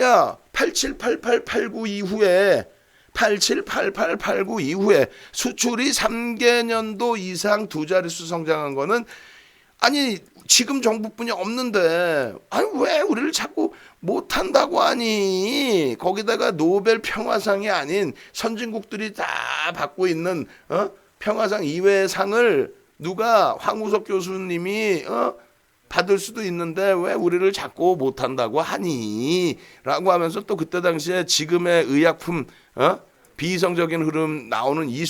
야, 878889 이후에 878889 이후에 수출이 3개년도 이상 두 자릿수 성장한 거는 아니 지금 정부뿐이 없는데 아니 왜 우리를 자꾸 못한다고 하니. 거기다가 노벨 평화상이 아닌 선진국들이 다 받고 있는 평화상 이외의 상을 누가 황우석 교수님이 받을 수도 있는데 왜 우리를 자꾸 못한다고 하니 라고 하면서 또 그때 당시에 지금의 의약품 비이성적인 흐름 나오는 이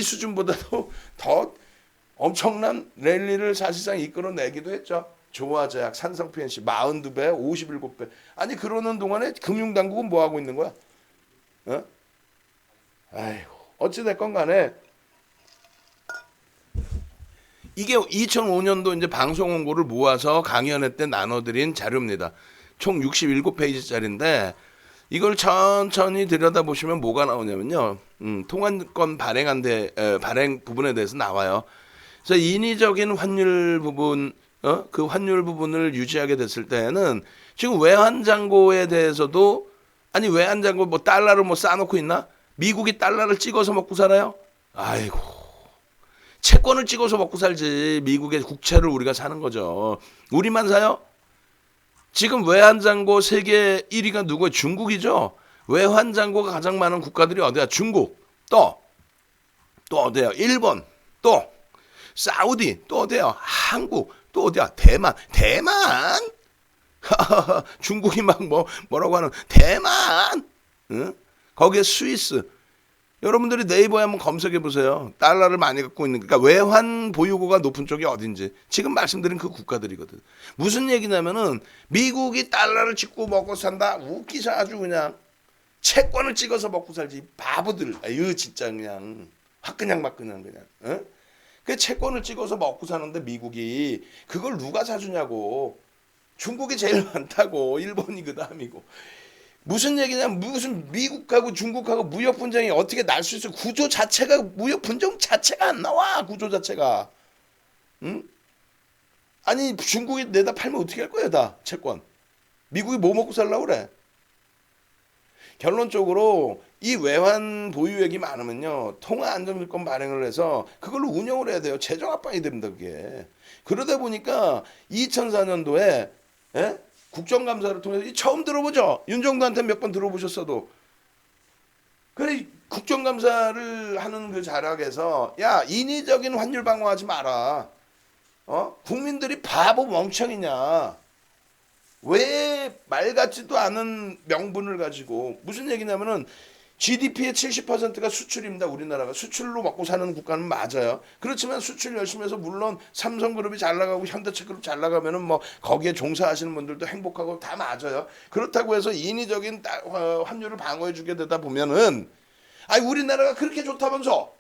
수준보다도 더 엄청난 랠리를 사실상 이끌어내기도 했죠. 조화제약, 산성 PNC 42배, 57배. 아니 그러는 동안에 금융당국은 뭐 하고 있는 거야? 아이고 어찌 됐건 간에 이게 2005년도 이제 방송 홍보를 모아서 강연회 때 나눠드린 자료입니다. 총 67페이지짜리인데 이걸 천천히 들여다보시면 뭐가 나오냐면요. 통화권 발행 부분에 대해서 나와요. 그래서 인위적인 환율 부분, 그 환율 부분을 유지하게 됐을 때에는 지금 외환잔고에 대해서도 아니 외환잔고 뭐 달러를 뭐 쌓아놓고 있나? 미국이 달러를 찍어서 먹고 살아요? 아이고 채권을 찍어서 먹고 살지. 미국의 국채를 우리가 사는 거죠. 우리만 사요? 지금 외환잔고 세계 1위가 누구예요? 중국이죠. 외환잔고가 가장 많은 국가들이 어디야? 중국. 또 어디야? 일본. 또 사우디. 또 어디야? 한국. 또 어디야? 대만. 중국이 막 뭐라고 하는 대만. 응? 거기에 스위스. 여러분들이 네이버에 한번 검색해 보세요. 달러를 많이 갖고 있는 그러니까 외환 보유고가 높은 쪽이 어딘지 지금 말씀드린 그 국가들이거든. 무슨 얘기냐면은 미국이 달러를 찍고 먹고 산다. 웃기셔 아주 그냥. 채권을 찍어서 먹고 살지 바보들. 아유 진짜 그냥 화끈냥 그냥. 어? 그 채권을 찍어서 먹고 사는데 미국이 그걸 누가 사주냐고. 중국이 제일 많다고. 일본이 그 다음이고. 무슨 얘기냐? 무슨 미국하고 중국하고 무역 분쟁이 어떻게 날 수 있어? 구조 자체가 무역 분쟁 자체가 안 나와. 구조 자체가. 응? 아니 중국이 내다 팔면 어떻게 할 거야 다 채권. 미국이 뭐 먹고 살라고 그래? 결론적으로 이 외환 보유액이 많으면요 통화 안정조건 발행을 해서 그걸로 운영을 해야 돼요. 재정 압박이 됩니다 그게. 그러다 보니까 2004년도에 국정감사를 통해서 처음 들어보죠. 윤정도한테 몇 번 들어보셨어도. 그래 국정감사를 하는 그 자락에서 야 인위적인 환율 방어하지 마라. 국민들이 바보 멍청이냐. 왜 말 같지도 않은 명분을 가지고 무슨 얘기냐면은 GDP의 70%가 수출입니다. 우리나라가 수출로 먹고 사는 국가는 맞아요. 그렇지만 수출 열심히 해서 물론 삼성그룹이 잘 나가고 현대차그룹 잘 나가면은 뭐 거기에 종사하시는 분들도 행복하고 다 맞아요. 그렇다고 해서 인위적인 환율을 방어해 주게 되다 보면은 아니 우리나라가 그렇게 좋다면서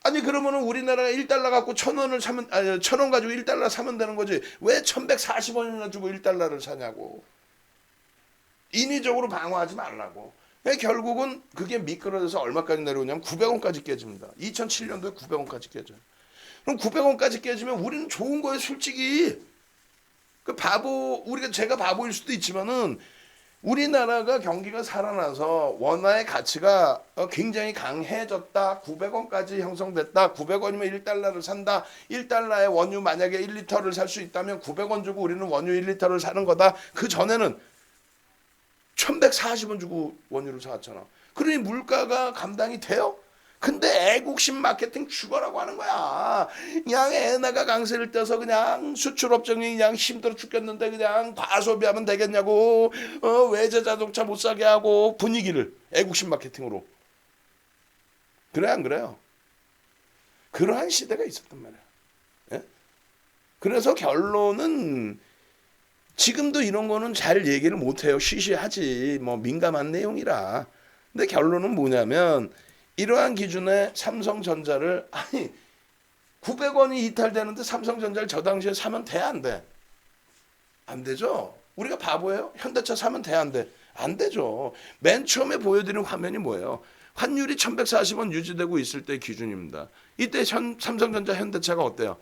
아니 그러면은 우리나라가 1달러 갖고 1,000원을 사면 1,000원 가지고 1달러 사면 되는 거지. 왜 1,140원이나 주고 1달러를 사냐고. 인위적으로 방어하지 말라고. 결국은 그게 미끄러져서 얼마까지 내려오냐면 900원까지 깨집니다. 2007년도에 900원까지 깨져요. 그럼 900원까지 깨지면 우리는 좋은 거예요, 솔직히. 그 바보 제가 바보일 수도 있지만은 우리나라가 경기가 살아나서 원화의 가치가 굉장히 강해졌다. 900원까지 형성됐다. 900원이면 1달러를 산다. 1달러에 원유 만약에 1리터를 살 수 있다면 900원 주고 우리는 원유 1리터를 사는 거다. 그 전에는 1,140원 주고 원유를 사왔잖아. 그러니 물가가 감당이 돼요? 근데 애국심 마케팅 죽어라고 하는 거야. 그냥 엔화가 강세를 떼서 그냥 수출업종이 그냥 힘들어 죽겠는데 그냥 과소비하면 되겠냐고. 외제 자동차 못 사게 하고 분위기를 애국심 마케팅으로. 그래 안 그래요? 그러한 시대가 있었단 말이야. 예? 그래서 결론은 지금도 이런 거는 잘 얘기를 못해요. 쉬쉬하지. 뭐 민감한 내용이라. 근데 결론은 뭐냐면 이러한 기준에 삼성전자를 아니 900원이 이탈되는데 삼성전자를 저 당시에 사면 돼 안 돼? 안 되죠. 우리가 바보예요? 현대차 사면 돼 안 돼? 안 되죠. 맨 처음에 보여드린 화면이 뭐예요? 환율이 1,140원 유지되고 있을 때 기준입니다. 이때 삼성전자 현대차가 어때요?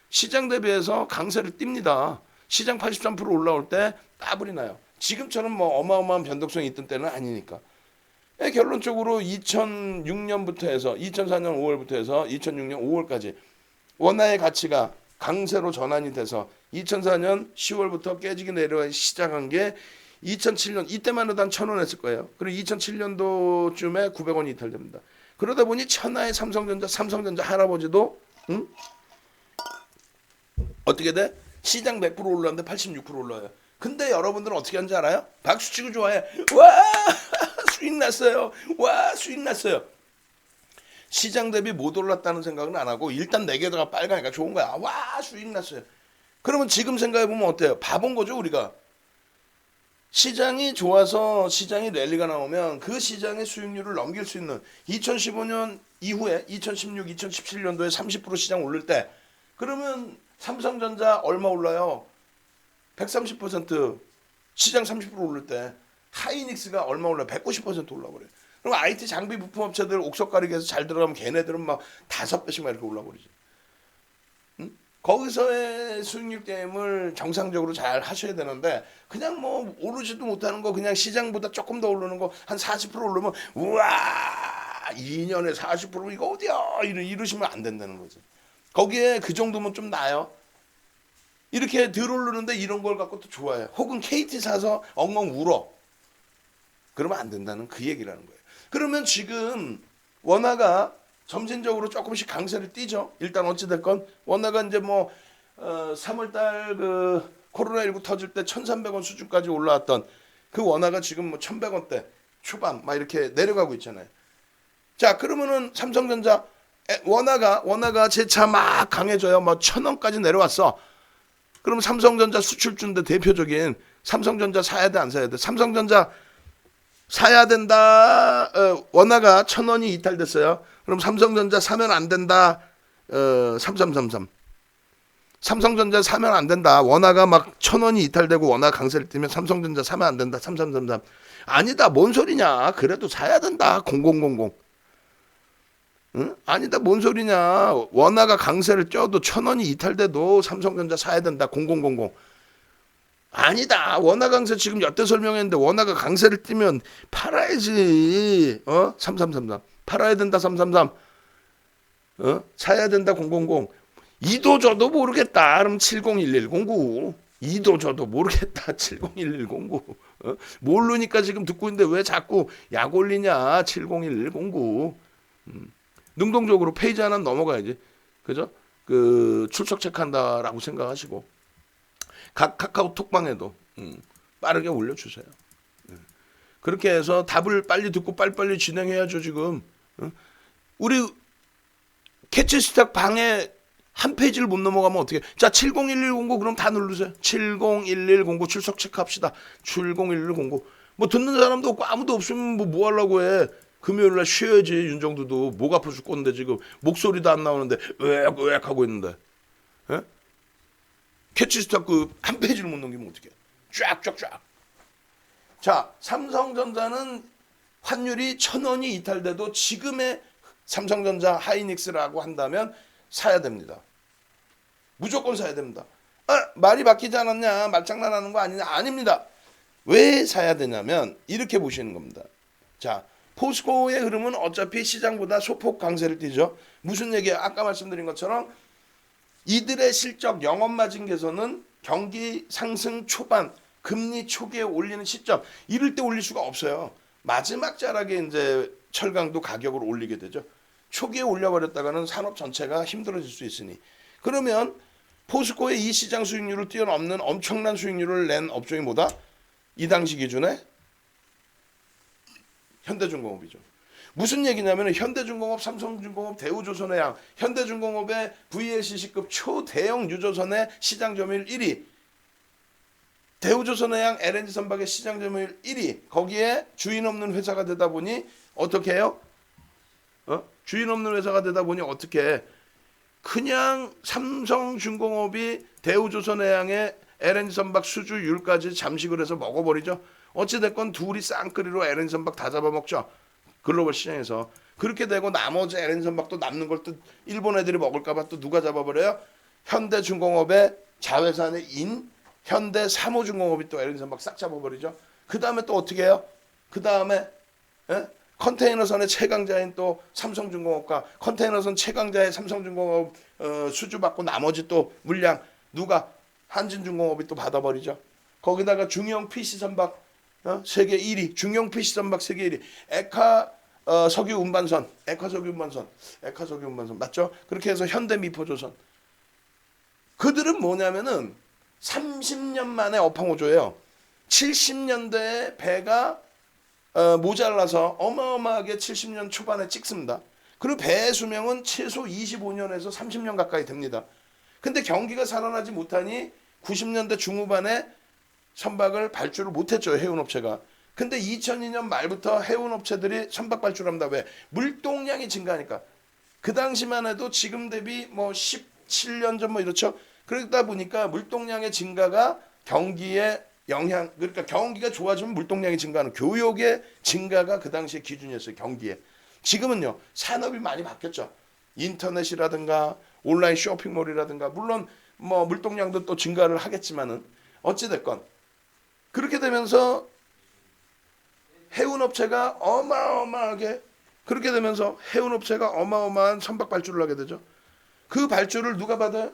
시장 대비해서 강세를 띱니다. 시장 83% 올라올 때 따블이 나요. 지금처럼 뭐 어마어마한 변동성이 있던 때는 아니니까. 결론적으로 2006년부터 해서 2004년 5월부터 해서 2006년 5월까지 원화의 가치가 강세로 전환이 돼서 2004년 10월부터 깨지기 내려가기 시작한 게 2007년 이때만 해도 한 1,000원 했을 거예요. 그리고 2007년도쯤에 900원이 이탈됩니다. 그러다 보니 천하의 삼성전자 할아버지도 어떻게 돼? 시장 100% 올랐는데 86% 올라요. 근데 여러분들은 어떻게 하는지 알아요? 박수치고 좋아해. 와 수익 났어요. 와 수익 났어요. 시장 대비 못 올랐다는 생각은 안 하고 일단 내 게다가 빨가니까 좋은 거야. 와 수익 났어요. 그러면 지금 생각해보면 어때요? 바본 거죠 우리가. 시장이 좋아서 시장이 랠리가 나오면 그 시장의 수익률을 넘길 수 있는 2015년 이후에 2016, 2017년도에 30% 시장 오를 때 그러면 삼성전자 얼마 올라요? 130% 시장 30% 오를 때 하이닉스가 얼마 올라요? 190% 올라버려요. 그럼 IT 장비 부품 업체들 옥석 가리기 해서 잘 들어가면 걔네들은 막 5배씩 막 이렇게 올라버리죠. 응? 거기서의 수익률 게임을 정상적으로 잘 하셔야 되는데 그냥 뭐 오르지도 못하는 거 그냥 시장보다 조금 더 오르는 거 한 40% 오르면 우와 2년에 40% 이거 어디야 이러시면 안 된다는 거죠. 거기에 그 정도면 좀 나아요. 이렇게 덜 오르는데 이런 걸 갖고 또 좋아해요. 혹은 KT 사서 엉엉 울어. 그러면 안 된다는 그 얘기라는 거예요. 그러면 지금 원화가 점진적으로 조금씩 강세를 띠죠. 일단 어찌됐건 원화가 이제 뭐 3월달 그 코로나19 터질 때 1,300원 수준까지 올라왔던 그 원화가 지금 뭐 1,100원대 초반 막 이렇게 내려가고 있잖아요. 자 그러면은 삼성전자 원화가 재차 막 강해져요. 뭐 1,000원까지 내려왔어. 그럼 삼성전자 수출주인데 대표적인 삼성전자 사야 돼 안 사야 돼? 삼성전자 사야 된다. 원화가 1,000원이 이탈됐어요. 그럼 삼성전자 사면 안 된다. 3333. 삼성전자 사면 안 된다. 원화가 막 1,000원이 이탈되고 원화 강세를 띠면 삼성전자 사면 안 된다. 3333. 아니다. 뭔 소리냐. 그래도 사야 된다. 0000. 응? 아니다. 뭔 소리냐. 원화가 강세를 쪄도 1,000원이 이탈돼도 삼성전자 사야 된다. 0000. 아니다. 원화 강세 지금 여태 설명했는데 원화가 강세를 띠면 팔아야지. 3333. 팔아야 된다. 333. 사야 된다. 000. 이도 저도 모르겠다. 그럼 701109. 이도 저도 모르겠다. 701109. 모르니까 지금 듣고 있는데 왜 자꾸 약 올리냐. 701109. 능동적으로 페이지 하나 넘어가야지. 그죠? 그 출석 체크한다라고 생각하시고 각 카카오톡방에도 빠르게 올려주세요. 그렇게 해서 답을 빨리 듣고 빨리빨리 진행해야죠. 지금 우리 캐치스탁 방에 한 페이지를 못 넘어가면 어떻게? 자, 701109 그럼 다 누르세요. 701109 출석 체크합시다. 701109. 뭐 듣는 사람도 없고 아무도 없으면 뭐 하려고 해. 금요일 날 쉬어야지. 윤정두도 목 아파 죽겠는데 지금 목소리도 안 나오는데 으악 하고 있는데. 예? 캐치스탁 그 한 페이지를 못 넘기면 어떻게? 쫙쫙쫙. 자, 삼성전자는 환율이 1,000원이 이탈돼도 지금의 삼성전자 하이닉스라고 한다면 사야 됩니다. 무조건 사야 됩니다. 말이 바뀌지 않았냐? 말장난하는 거 아니냐? 아닙니다. 왜 사야 되냐면 이렇게 보시는 겁니다. 자, 포스코의 흐름은 어차피 시장보다 소폭 강세를 띠죠. 무슨 얘기예요? 아까 말씀드린 것처럼 이들의 실적 영업마진 개선은 경기 상승 초반 금리 초기에 올리는 시점 이럴 때 올릴 수가 없어요. 마지막 자락에 이제 철강도 가격을 올리게 되죠. 초기에 올려버렸다가는 산업 전체가 힘들어질 수 있으니 그러면 포스코의 이 시장 수익률을 뛰어넘는 엄청난 수익률을 낸 업종이 뭐다? 이 당시 기준에 현대중공업이죠. 무슨 얘기냐면 현대중공업, 삼성중공업, 대우조선해양, 현대중공업의 VLCC급 초대형 유조선의 시장 점유율 1위, 대우조선해양 LNG 선박의 시장 점유율 1위, 거기에 주인 없는 회사가 되다 보니 어떻게 해요? 주인 없는 회사가 되다 보니 어떻게 해? 그냥 삼성중공업이 대우조선해양의 LNG 선박 수주율까지 잠식을 해서 먹어버리죠. 어찌됐건 둘이 쌍끌이로 LNG 선박 다 잡아먹죠. 글로벌 시장에서. 그렇게 되고 나머지 LNG 선박도 남는 걸 또 일본 애들이 먹을까봐 또 누가 잡아버려요? 현대중공업의 자회사인 현대사무중공업이 또 LNG 선박 싹 잡아버리죠. 그 다음에 또 어떻게 해요? 그 다음에 컨테이너선의 최강자인 또 삼성중공업과 컨테이너선 최강자의 삼성중공업 수주받고 나머지 또 물량 누가? 한진중공업이 또 받아버리죠. 거기다가 중형 PC 선박 세계 1위, 중형 PC 선박 세계 1위, 에카 석유 운반선, 에카 석유 운반선 맞죠? 그렇게 해서 현대미포조선. 그들은 뭐냐면은 30년 만에 업황호조예요. 70년대에 배가 모자라서 어마어마하게 70년 초반에 찍습니다. 그리고 배의 수명은 최소 25년에서 30년 가까이 됩니다. 근데 경기가 살아나지 못하니 90년대 중후반에 선박을 발주를 못했죠. 해운업체가. 근데 2002년 말부터 해운업체들이 선박 발주를 합니다. 왜? 물동량이 증가하니까. 그 당시만 해도 지금 대비 뭐 17년 전 뭐 이렇죠. 그러다 보니까 물동량의 증가가 경기에 영향, 그러니까 경기가 좋아지면 물동량이 증가하는 교역의 증가가 그 당시의 기준이었어요. 경기에. 지금은요. 산업이 많이 바뀌었죠. 인터넷이라든가 온라인 쇼핑몰이라든가 물론 뭐 물동량도 또 증가를 하겠지만은 어찌됐건 그렇게 되면서 해운업체가 어마어마하게 그렇게 되면서 해운업체가 어마어마한 선박 발주를 하게 되죠. 그 발주를 누가 받아요?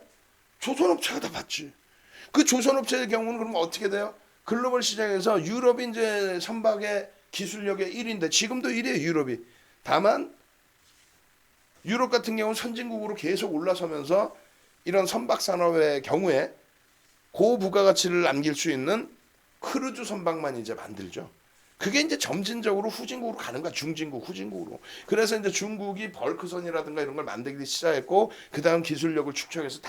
조선업체가 다 받지. 그 조선업체의 경우는 그러면 어떻게 돼요? 글로벌 시장에서 유럽이 이제 선박의 기술력의 1위인데 지금도 1위에요. 유럽이. 다만 유럽 같은 경우는 선진국으로 계속 올라서면서 이런 선박 산업의 경우에 고부가가치를 남길 수 있는 크루즈 선박만 이제 만들죠. 그게 이제 점진적으로 후진국으로 가는 거야. 중진국, 후진국으로. 그래서 이제 중국이 벌크선이라든가 이런 걸 만들기 시작했고 그 다음 기술력을 축적해서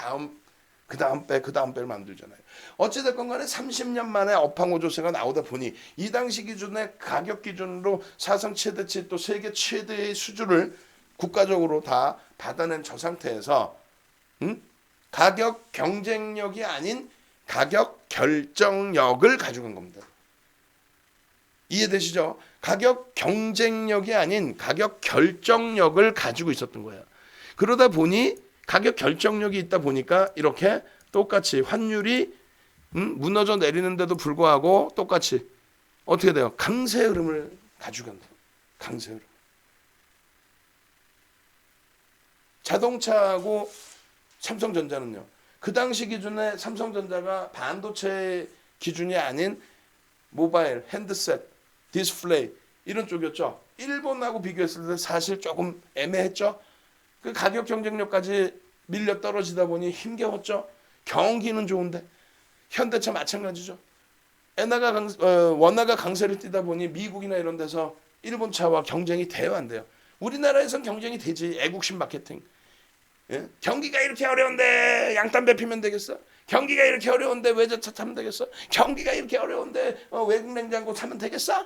그 다음 배를 만들잖아요. 어찌됐건 간에 30년 만에 업황호조세가 나오다 보니 이 당시 기준의 가격 기준으로 사상 최대치 또 세계 최대의 수주를 국가적으로 다 받아낸 저 상태에서 가격 경쟁력이 아닌 가격 결정력을 가지고 간 겁니다. 이해되시죠? 가격 경쟁력이 아닌 가격 결정력을 가지고 있었던 거예요. 그러다 보니 가격 결정력이 있다 보니까 이렇게 똑같이 환율이 무너져 내리는데도 불구하고 똑같이 어떻게 돼요? 강세 흐름을 가지고 간다. 강세 흐름. 자동차하고 삼성전자는요. 그 당시 기준에 삼성전자가 반도체 기준이 아닌 모바일, 핸드셋, 디스플레이 이런 쪽이었죠. 일본하고 비교했을 때 사실 조금 애매했죠. 그 가격 경쟁력까지 밀려 떨어지다 보니 힘겨웠죠. 경기는 좋은데 현대차 마찬가지죠. 원화가 강세를 띠다 보니 미국이나 이런 데서 일본 차와 경쟁이 돼요, 안 돼요? 우리나라에선 경쟁이 되지. 애국심 마케팅. 예? 경기가 이렇게 어려운데 양담배 피면 되겠어? 경기가 이렇게 어려운데 외제차 타면 되겠어? 경기가 이렇게 어려운데 외국 냉장고 타면 되겠어?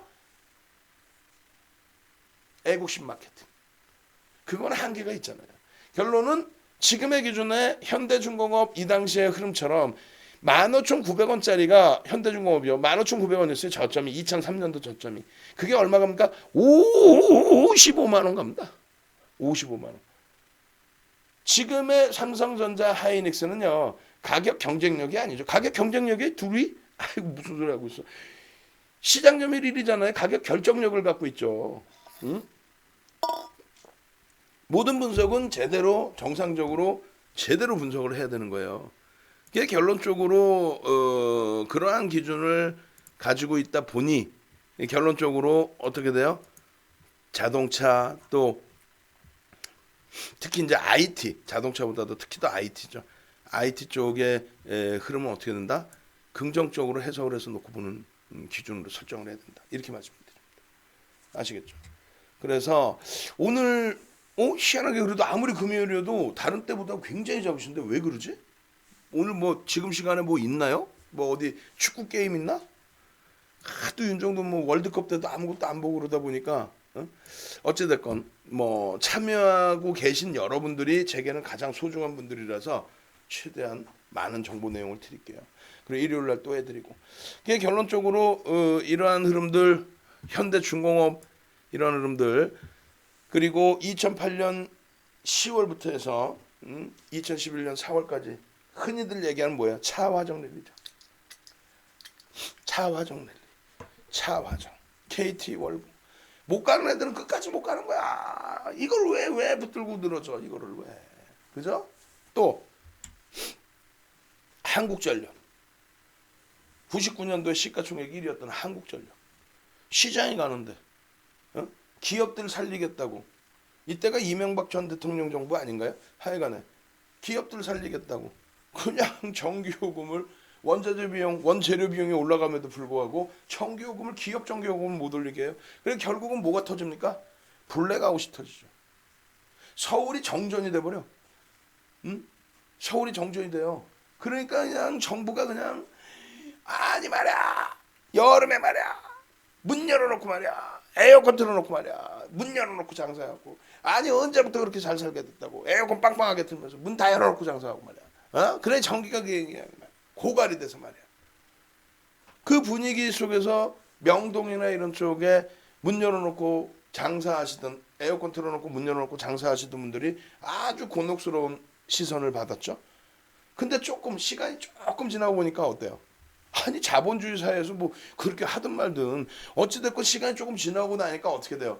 애국심 마케팅. 그건 한계가 있잖아요. 결론은 지금의 기준에 현대중공업 이 당시의 흐름처럼 15,900원짜리가 현대중공업이요. 15,900원이었어요. 저점이 2003년도 저점이. 그게 얼마 갑니까? 55만 원 갑니다. 55만 원. 지금의 삼성전자 하이닉스는요. 가격 경쟁력이 아니죠. 가격 경쟁력이 둘이 아이고 무슨 소리 하고 있어. 시장 점유율 1위잖아요. 가격 결정력을 갖고 있죠. 응? 모든 분석은 제대로 정상적으로 제대로 분석을 해야 되는 거예요. 이게 결론적으로 그러한 기준을 가지고 있다 보니 결론적으로 어떻게 돼요? 자동차 또 특히 이제 IT 자동차보다도 특히 더 IT죠. IT 쪽의 흐름은 어떻게 된다? 긍정적으로 해석을 해서 놓고 보는 기준으로 설정을 해야 된다. 이렇게 말씀드립니다. 아시겠죠? 그래서 오늘 희한하게 그래도 아무리 금요일이어도 다른 때보다 굉장히 잡으신데 왜 그러지? 오늘 뭐 지금 시간에 뭐 있나요? 뭐 어디 축구 게임 있나? 하도 윤정도 뭐 월드컵 때도 아무것도 안 보고 그러다 보니까 어찌됐건 뭐 참여하고 계신 여러분들이 제게는 가장 소중한 분들이라서 최대한 많은 정보 내용을 드릴게요. 그리고 일요일 날 또 해드리고. 그게 결론적으로 이러한 흐름들 현대중공업 이런 흐름들 그리고 2008년 10월부터 해서 2011년 4월까지 흔히들 얘기하는 뭐야? 차화정 랠리죠. 차화정 랠리. 차화정. KT 월보. 못 가는 애들은 끝까지 못 가는 거야. 이걸 왜 붙들고 늘어져? 이거를 왜? 그죠? 또 한국전력. 99년도에 시가총액 1위였던 한국전력. 시장이 가는데 기업들 살리겠다고. 이때가 이명박 전 대통령 정부 아닌가요? 하여간에 기업들 살리겠다고. 그냥 전기요금을 원자재 비용, 원재료 비용이 올라감에도 불구하고 전기요금을 기업 전기요금을 못 올리게 해요. 그래서 결국은 뭐가 터집니까? 블랙아웃이 터지죠. 서울이 정전이 돼버려. 서울이 정전이 돼요. 그러니까 그냥 정부가 그냥 아니 말이야. 여름에 말이야. 문 열어놓고 말이야. 에어컨 틀어놓고 말이야. 문 열어놓고 장사하고. 아니 언제부터 그렇게 잘 살게 됐다고. 에어컨 빵빵하게 틀면서 문 다 열어놓고 장사하고 말이야. 그래 전기가 고갈이 돼서 말이야. 그 분위기 속에서 명동이나 이런 쪽에 문 열어놓고 장사하시던 에어컨 틀어놓고 문 열어놓고 장사하시던 분들이 아주 곤혹스러운 시선을 받았죠. 근데 시간이 조금 지나고 보니까 어때요? 아니 자본주의 사회에서 뭐 그렇게 하든 말든 어찌됐건 시간이 조금 지나고 나니까 어떻게 돼요?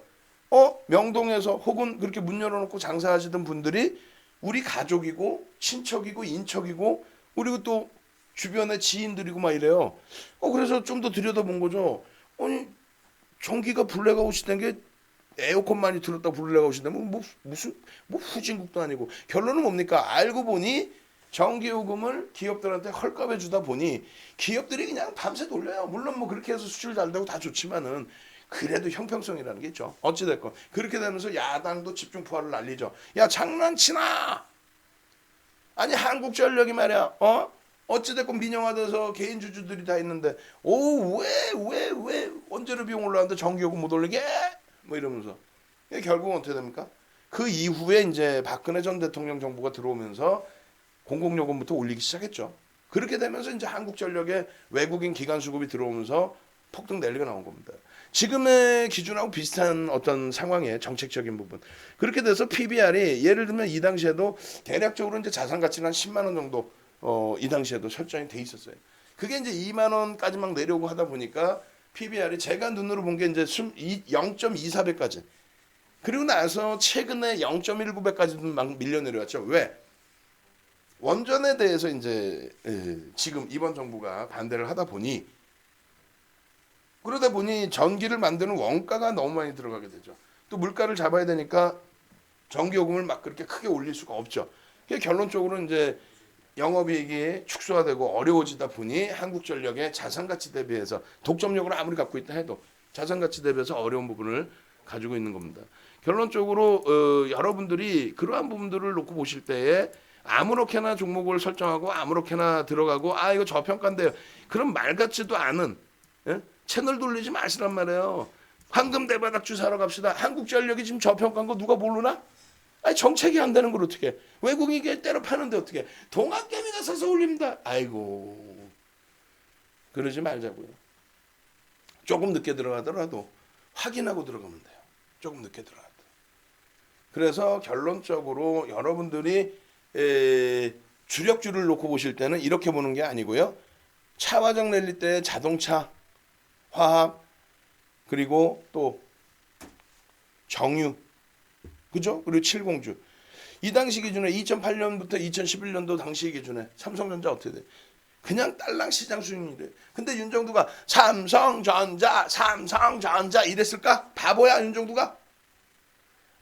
명동에서 혹은 그렇게 문 열어놓고 장사하시던 분들이 우리 가족이고 친척이고 인척이고 그리고 또 주변의 지인들이고 막 이래요. 그래서 좀 더 들여다본 거죠. 아니 전기가 블랙아웃이 된 게 에어컨만이 들었다 블랙아웃이 되면 무슨 후진국도 아니고 결론은 뭡니까? 알고 보니 전기요금을 기업들한테 헐값에 주다 보니 기업들이 그냥 밤새 돌려요. 물론 뭐 그렇게 해서 수출 잘 되고 다 좋지만은 그래도 형평성이라는 게 있죠. 어찌됐건 그렇게 되면서 야당도 집중포화를 날리죠. 야 장난치나? 아니 한국전력이 말이야. 어찌됐건 민영화돼서 개인 주주들이 다 있는데 왜 원재료 비용 올라왔는데 전기요금 못 올리게? 뭐 이러면서 결국은 어떻게 됩니까? 그 이후에 이제 박근혜 전 대통령 정부가 들어오면서 공공요금부터 올리기 시작했죠. 그렇게 되면서 이제 한국전력에 외국인 기관 수급이 들어오면서 폭등 랠리가 나온 겁니다. 지금의 기준하고 비슷한 어떤 상황이에요. 정책적인 부분. 그렇게 돼서 PBR이 예를 들면 이 당시에도 대략적으로 이제 자산 가치는 한 10만 원 정도 이 당시에도 설정이 돼 있었어요. 그게 이제 2만 원까지 막 내려오고 하다 보니까 PBR이 제가 눈으로 본 게 이제 0.24배까지. 그리고 나서 최근에 0.19배까지도 막 밀려 내려왔죠. 왜? 원전에 대해서 이제 지금 이번 정부가 반대를 하다 보니 그러다 보니 전기를 만드는 원가가 너무 많이 들어가게 되죠. 또 물가를 잡아야 되니까 전기요금을 막 그렇게 크게 올릴 수가 없죠. 결론적으로 이제 영업이익이 축소화되고 어려워지다 보니 한국전력의 자산가치 대비해서 독점력을 아무리 갖고 있다 해도 자산가치 대비해서 어려운 부분을 가지고 있는 겁니다. 결론적으로 여러분들이 그러한 부분들을 놓고 보실 때에 아무렇게나 종목을 설정하고 아무렇게나 들어가고 아 이거 저평가인데요. 그런 말 같지도 않은 채널 돌리지 마시란 말이에요. 황금 대바닥주 사러 갑시다. 한국전력이 지금 저평가인 거 누가 모르나? 아니 정책이 안 되는 걸 어떻게? 외국인이 때려 파는데 어떻게? 동학개미가 사서 올립니다. 아이고 그러지 말자고요. 조금 늦게 들어가더라도 확인하고 들어가면 돼요. 조금 늦게 들어가도. 그래서 결론적으로 여러분들이 주력주를 놓고 보실 때는 이렇게 보는 게 아니고요. 차화정 랠리 때 자동차, 화학 그리고 또 정유 그죠? 그리고 칠공주. 이 당시 기준에 2008년부터 2011년도 당시 기준에 삼성전자 어떻게 돼? 그냥 딸랑 시장 수익률이래. 근데 윤정두가 삼성전자 이랬을까? 바보야 윤정두가?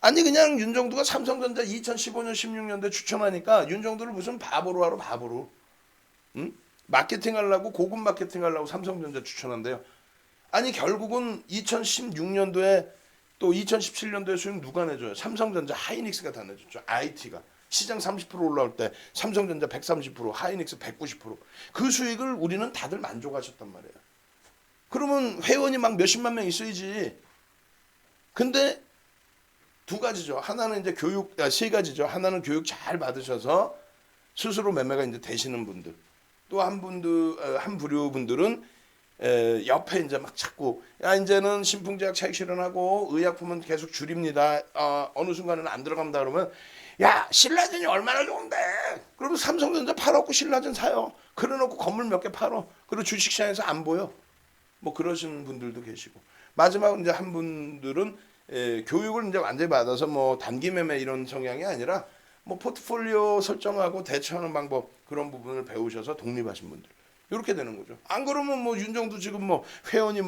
아니 그냥 윤정두가 삼성전자 2015년 16년도에 추천하니까 윤정두를 무슨 바보로 하러 바보로. 응? 마케팅 하려고 고급 마케팅 하려고 삼성전자 추천한대요. 아니 결국은 2016년도에 또 2017년도에 수익 누가 내줘요? 삼성전자 하이닉스가 다 내줬죠. IT가. 시장 30% 올라올 때 삼성전자 130%, 하이닉스 190%. 그 수익을 우리는 다들 만족하셨단 말이에요. 그러면 회원이 막 몇십만 명 있어야지. 근데 두 가지죠. 하나는 이제 세 가지죠. 하나는 교육 잘 받으셔서 스스로 매매가 이제 되시는 분들. 또 한 부류 분들은 옆에 이제 막 자꾸 야 이제는 신풍제약 차익 실현하고 의약품은 계속 줄입니다. 어느 순간에는 안 들어간다 그러면 야 신라젠이 얼마나 좋은데. 그러면 삼성전자 팔았고 신라젠 사요. 그래놓고 건물 몇 개 팔어. 그리고 주식시장에서 안 보여. 뭐 그러신 분들도 계시고 마지막으로 이제 한 분들은 교육을 이제 완전히 받아서 뭐 단기 매매 이런 성향이 아니라 뭐 포트폴리오 설정하고 대처하는 방법 그런 부분을 배우셔서 독립하신 분들. 이렇게 되는 거죠. 안 그러면 뭐 윤정두 지금 뭐 회원이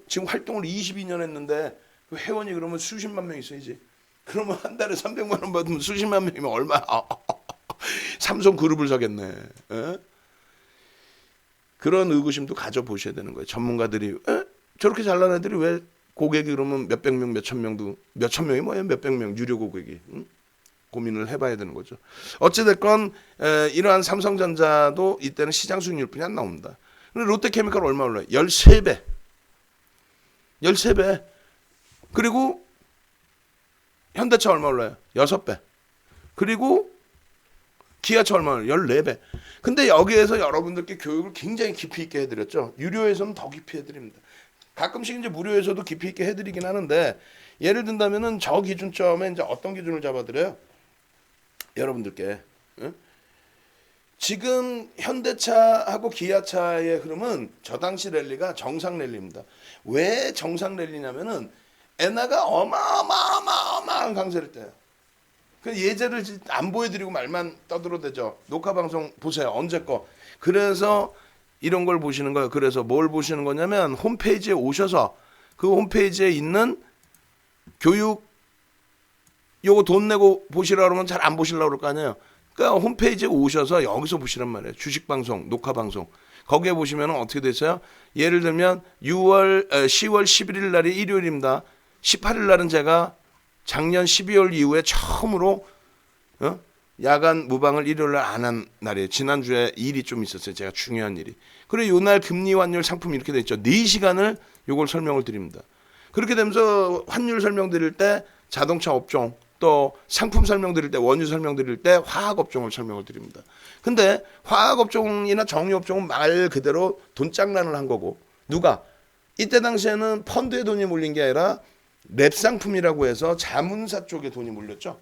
지금 활동을 22년 했는데 회원이 그러면 수십만 명 있어야지. 그러면 한 달에 300만 원 받으면 수십만 명이면 얼마? 삼성 그룹을 사겠네. 그런 의구심도 가져보셔야 되는 거예요. 전문가들이 저렇게 잘난 애들이 왜 고객이 그러면 몇백 명, 몇천 명도 몇천 명이 뭐예요? 몇백 명 유료 고객이. 고민을 해봐야 되는 거죠. 어찌됐건 이러한 삼성전자도 이때는 시장 수익률뿐이 안 나옵니다. 롯데케미칼 얼마 올라요? 13배. 13배. 그리고 현대차 얼마 올라요? 6배. 그리고 기아차 얼마 올라요? 14배. 근데 여기에서 여러분들께 교육을 굉장히 깊이 있게 해드렸죠. 유료에서는 더 깊이 해드립니다. 가끔씩 이제 무료에서도 깊이 있게 해드리긴 하는데 예를 든다면은 저 기준점에 이제 어떤 기준을 잡아드려요? 여러분들께 지금 현대차하고 기아차의 흐름은 저 당시 랠리가 정상 랠리입니다. 왜 정상 랠리냐면은 엔화가 어마어마한 강세를 떼요. 그 예제를 안 보여드리고 말만 떠들어대죠. 녹화 방송 보세요. 언제 거. 그래서 이런 걸 보시는 거예요. 그래서 뭘 보시는 거냐면 홈페이지에 오셔서 그 홈페이지에 있는 교육 요거 돈 내고 보시라 그러면 잘 안 보시려고 그럴 거 아니에요. 그러니까 홈페이지에 오셔서 여기서 보시란 말이에요. 주식방송, 녹화방송. 거기에 보시면 어떻게 됐어요? 예를 들면 10월 11일 날이 일요일입니다. 18일 날은 제가 작년 12월 이후에 처음으로 야간 무방을 일요일 날 안 한 날이에요. 지난주에 일이 좀 있었어요. 제가 중요한 일이. 그리고 요날 금리 환율 상품이 이렇게 돼 있죠. 4시간을 요걸 설명을 드립니다. 그렇게 되면서 환율 설명드릴 때 자동차 업종 또 상품 설명드릴 때, 원유 설명드릴 때 화학업종을 설명을 드립니다. 근데 화학업종이나 정유업종은 말 그대로 돈장난을 한 거고, 누가 이때 당시에는 펀드에 돈이 몰린 게 아니라 랩상품이라고 해서 자문사 쪽에 돈이 몰렸죠.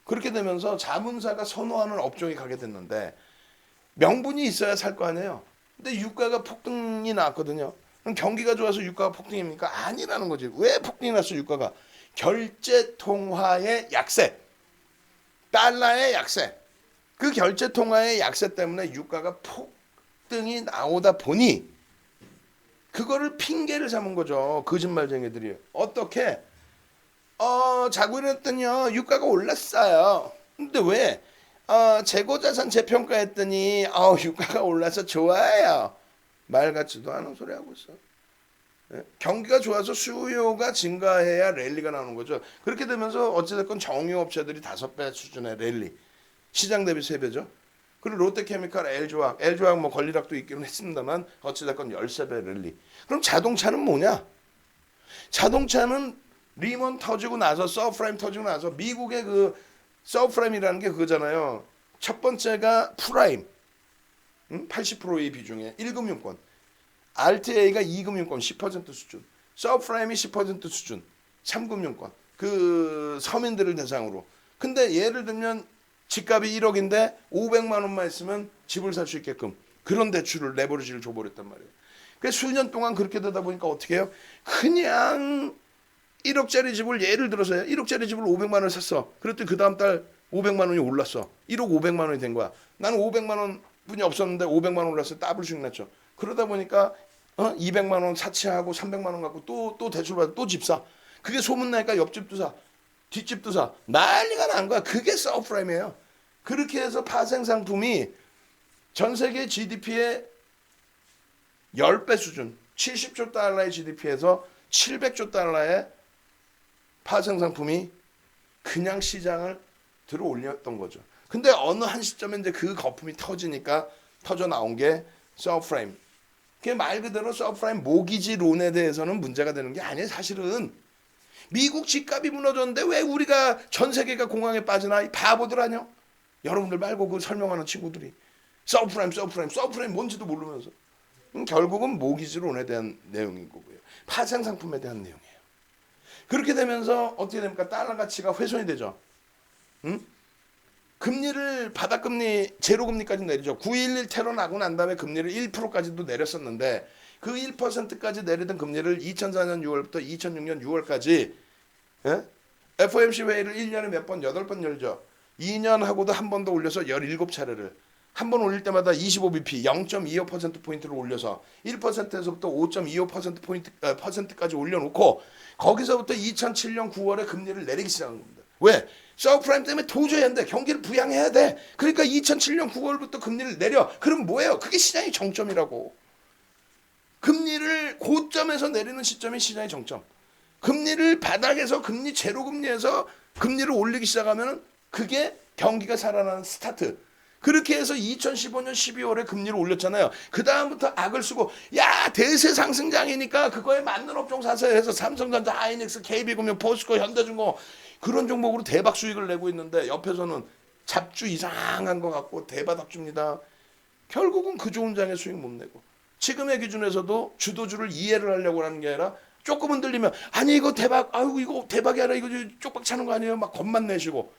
그렇게 되면서 자문사가 선호하는 업종이 가게 됐는데 명분이 있어야 살 거 아니에요. 근데 유가가 폭등이 나왔거든요. 그럼 경기가 좋아서 유가가 폭등입니까? 아니라는 거지. 왜 폭등이 났어 유가가? 결제통화의 약세, 달러의 약세, 그 결제통화의 약세 때문에 유가가 폭등이 나오다 보니 그거를 핑계를 삼은 거죠. 거짓말쟁이들이. 어떻게? 자고 일어났더니요 유가가 올랐어요. 근데 왜? 재고자산 재평가했더니 유가가 올라서 좋아요. 말 같지도 않은 소리 하고 있어. 예? 경기가 좋아서 수요가 증가해야 랠리가 나오는 거죠. 그렇게 되면서 어찌됐건 정유업체들이 5배 수준의 랠리, 시장 대비 3배죠. 그리고 롯데케미칼, L조약 뭐 권리락도 있기는 했습니다만 어찌됐건 13배 랠리. 그럼 자동차는 뭐냐? 자동차는 리먼 터지고 나서, 서브프라임 터지고 나서 미국의 그 서브프라임이라는 게 그거잖아요. 첫 번째가 프라임, 80%의 비중에 1금융권, RTA가 2금융권 10% 수준, 서브프라임이 10% 수준, 3금융권, 그 서민들을 대상으로. 근데 예를 들면 집값이 1억인데 500만 원만 있으면 집을 살 수 있게끔 그런 대출을, 레버리지를 줘버렸단 말이에요. 그래서 수년 동안 그렇게 되다 보니까 어떻게 해요? 그냥 1억짜리 집을, 예를 들어서요, 1억짜리 집을 500만 원을 샀어. 그랬더니 그 다음 달 500만 원이 올랐어. 1억 500만 원이 된 거야. 나는 500만 원 분이 없었는데 500만 원 올랐어. 더블 수익 났죠. 그러다 보니까 200만 원 사치하고 300만 원 갖고 또 대출 받아 또 집 사. 그게 소문나니까 옆집도 사, 뒷집도 사. 난리가 난 거야. 그게 서브프라임이에요. 그렇게 해서 파생상품이 전 세계 GDP의 10배 수준, 70조 달러의 GDP에서 700조 달러의 파생상품이 그냥 시장을 들어 올렸던 거죠. 근데 어느 한 시점에 이제 그 거품이 터지니까 터져 나온 게 서브프라임. 그게 말 그대로 서브프라임 모기지론에 대해서는 문제가 되는 게 아니에요. 사실은 미국 집값이 무너졌는데 왜 우리가 전 세계가 공황에 빠지나? 이 바보들 아니요? 여러분들 말고 그 설명하는 친구들이 서브프라임 뭔지도 모르면서. 결국은 모기지론에 대한 내용인 거고요. 파생상품에 대한 내용이에요. 그렇게 되면서 어떻게 됩니까? 달러 가치가 훼손이 되죠. 금리를, 바닥금리, 제로금리까지 내리죠. 9.11 테러 나고 난 다음에 금리를 1%까지도 내렸었는데 그 1%까지 내리던 금리를 2004년 6월부터 2006년 6월까지 FOMC 회의를 1년에 몇 번, 8번 열죠. 2년 하고도 한 번 더 올려서 17차례를. 한 번 올릴 때마다 25bp, 0.25%포인트를 올려서 1%에서부터 5.25%까지 올려놓고 거기서부터 2007년 9월에 금리를 내리기 시작한 겁니다. 왜? 서브프라임 때문에 도저히 안 돼. 경기를 부양해야 돼. 그러니까 2007년 9월부터 금리를 내려. 그럼 뭐예요? 그게 시장의 정점이라고. 금리를 고점에서 내리는 시점이 시장의 정점. 금리를 바닥에서, 금리 제로금리에서 금리를 올리기 시작하면 그게 경기가 살아나는 스타트. 그렇게 해서 2015년 12월에 금리를 올렸잖아요. 그 다음부터 악을 쓰고 야 대세 상승장이니까 그거에 맞는 업종 사세요 해서 삼성전자, 하이닉스, KB금융, 포스코, 현대중공 그런 종목으로 대박 수익을 내고 있는데 옆에서는 잡주 이상한 거 갖고 대바닥 줍니다. 결국은 그 좋은 장에 수익 못 내고 지금의 기준에서도 주도주를 이해를 하려고 하는 게 아니라 조금 흔들리면 아니 이거 대박, 아이고 이거 대박이 아니라 이거 쪽박 차는 거 아니에요? 막 겁만 내시고.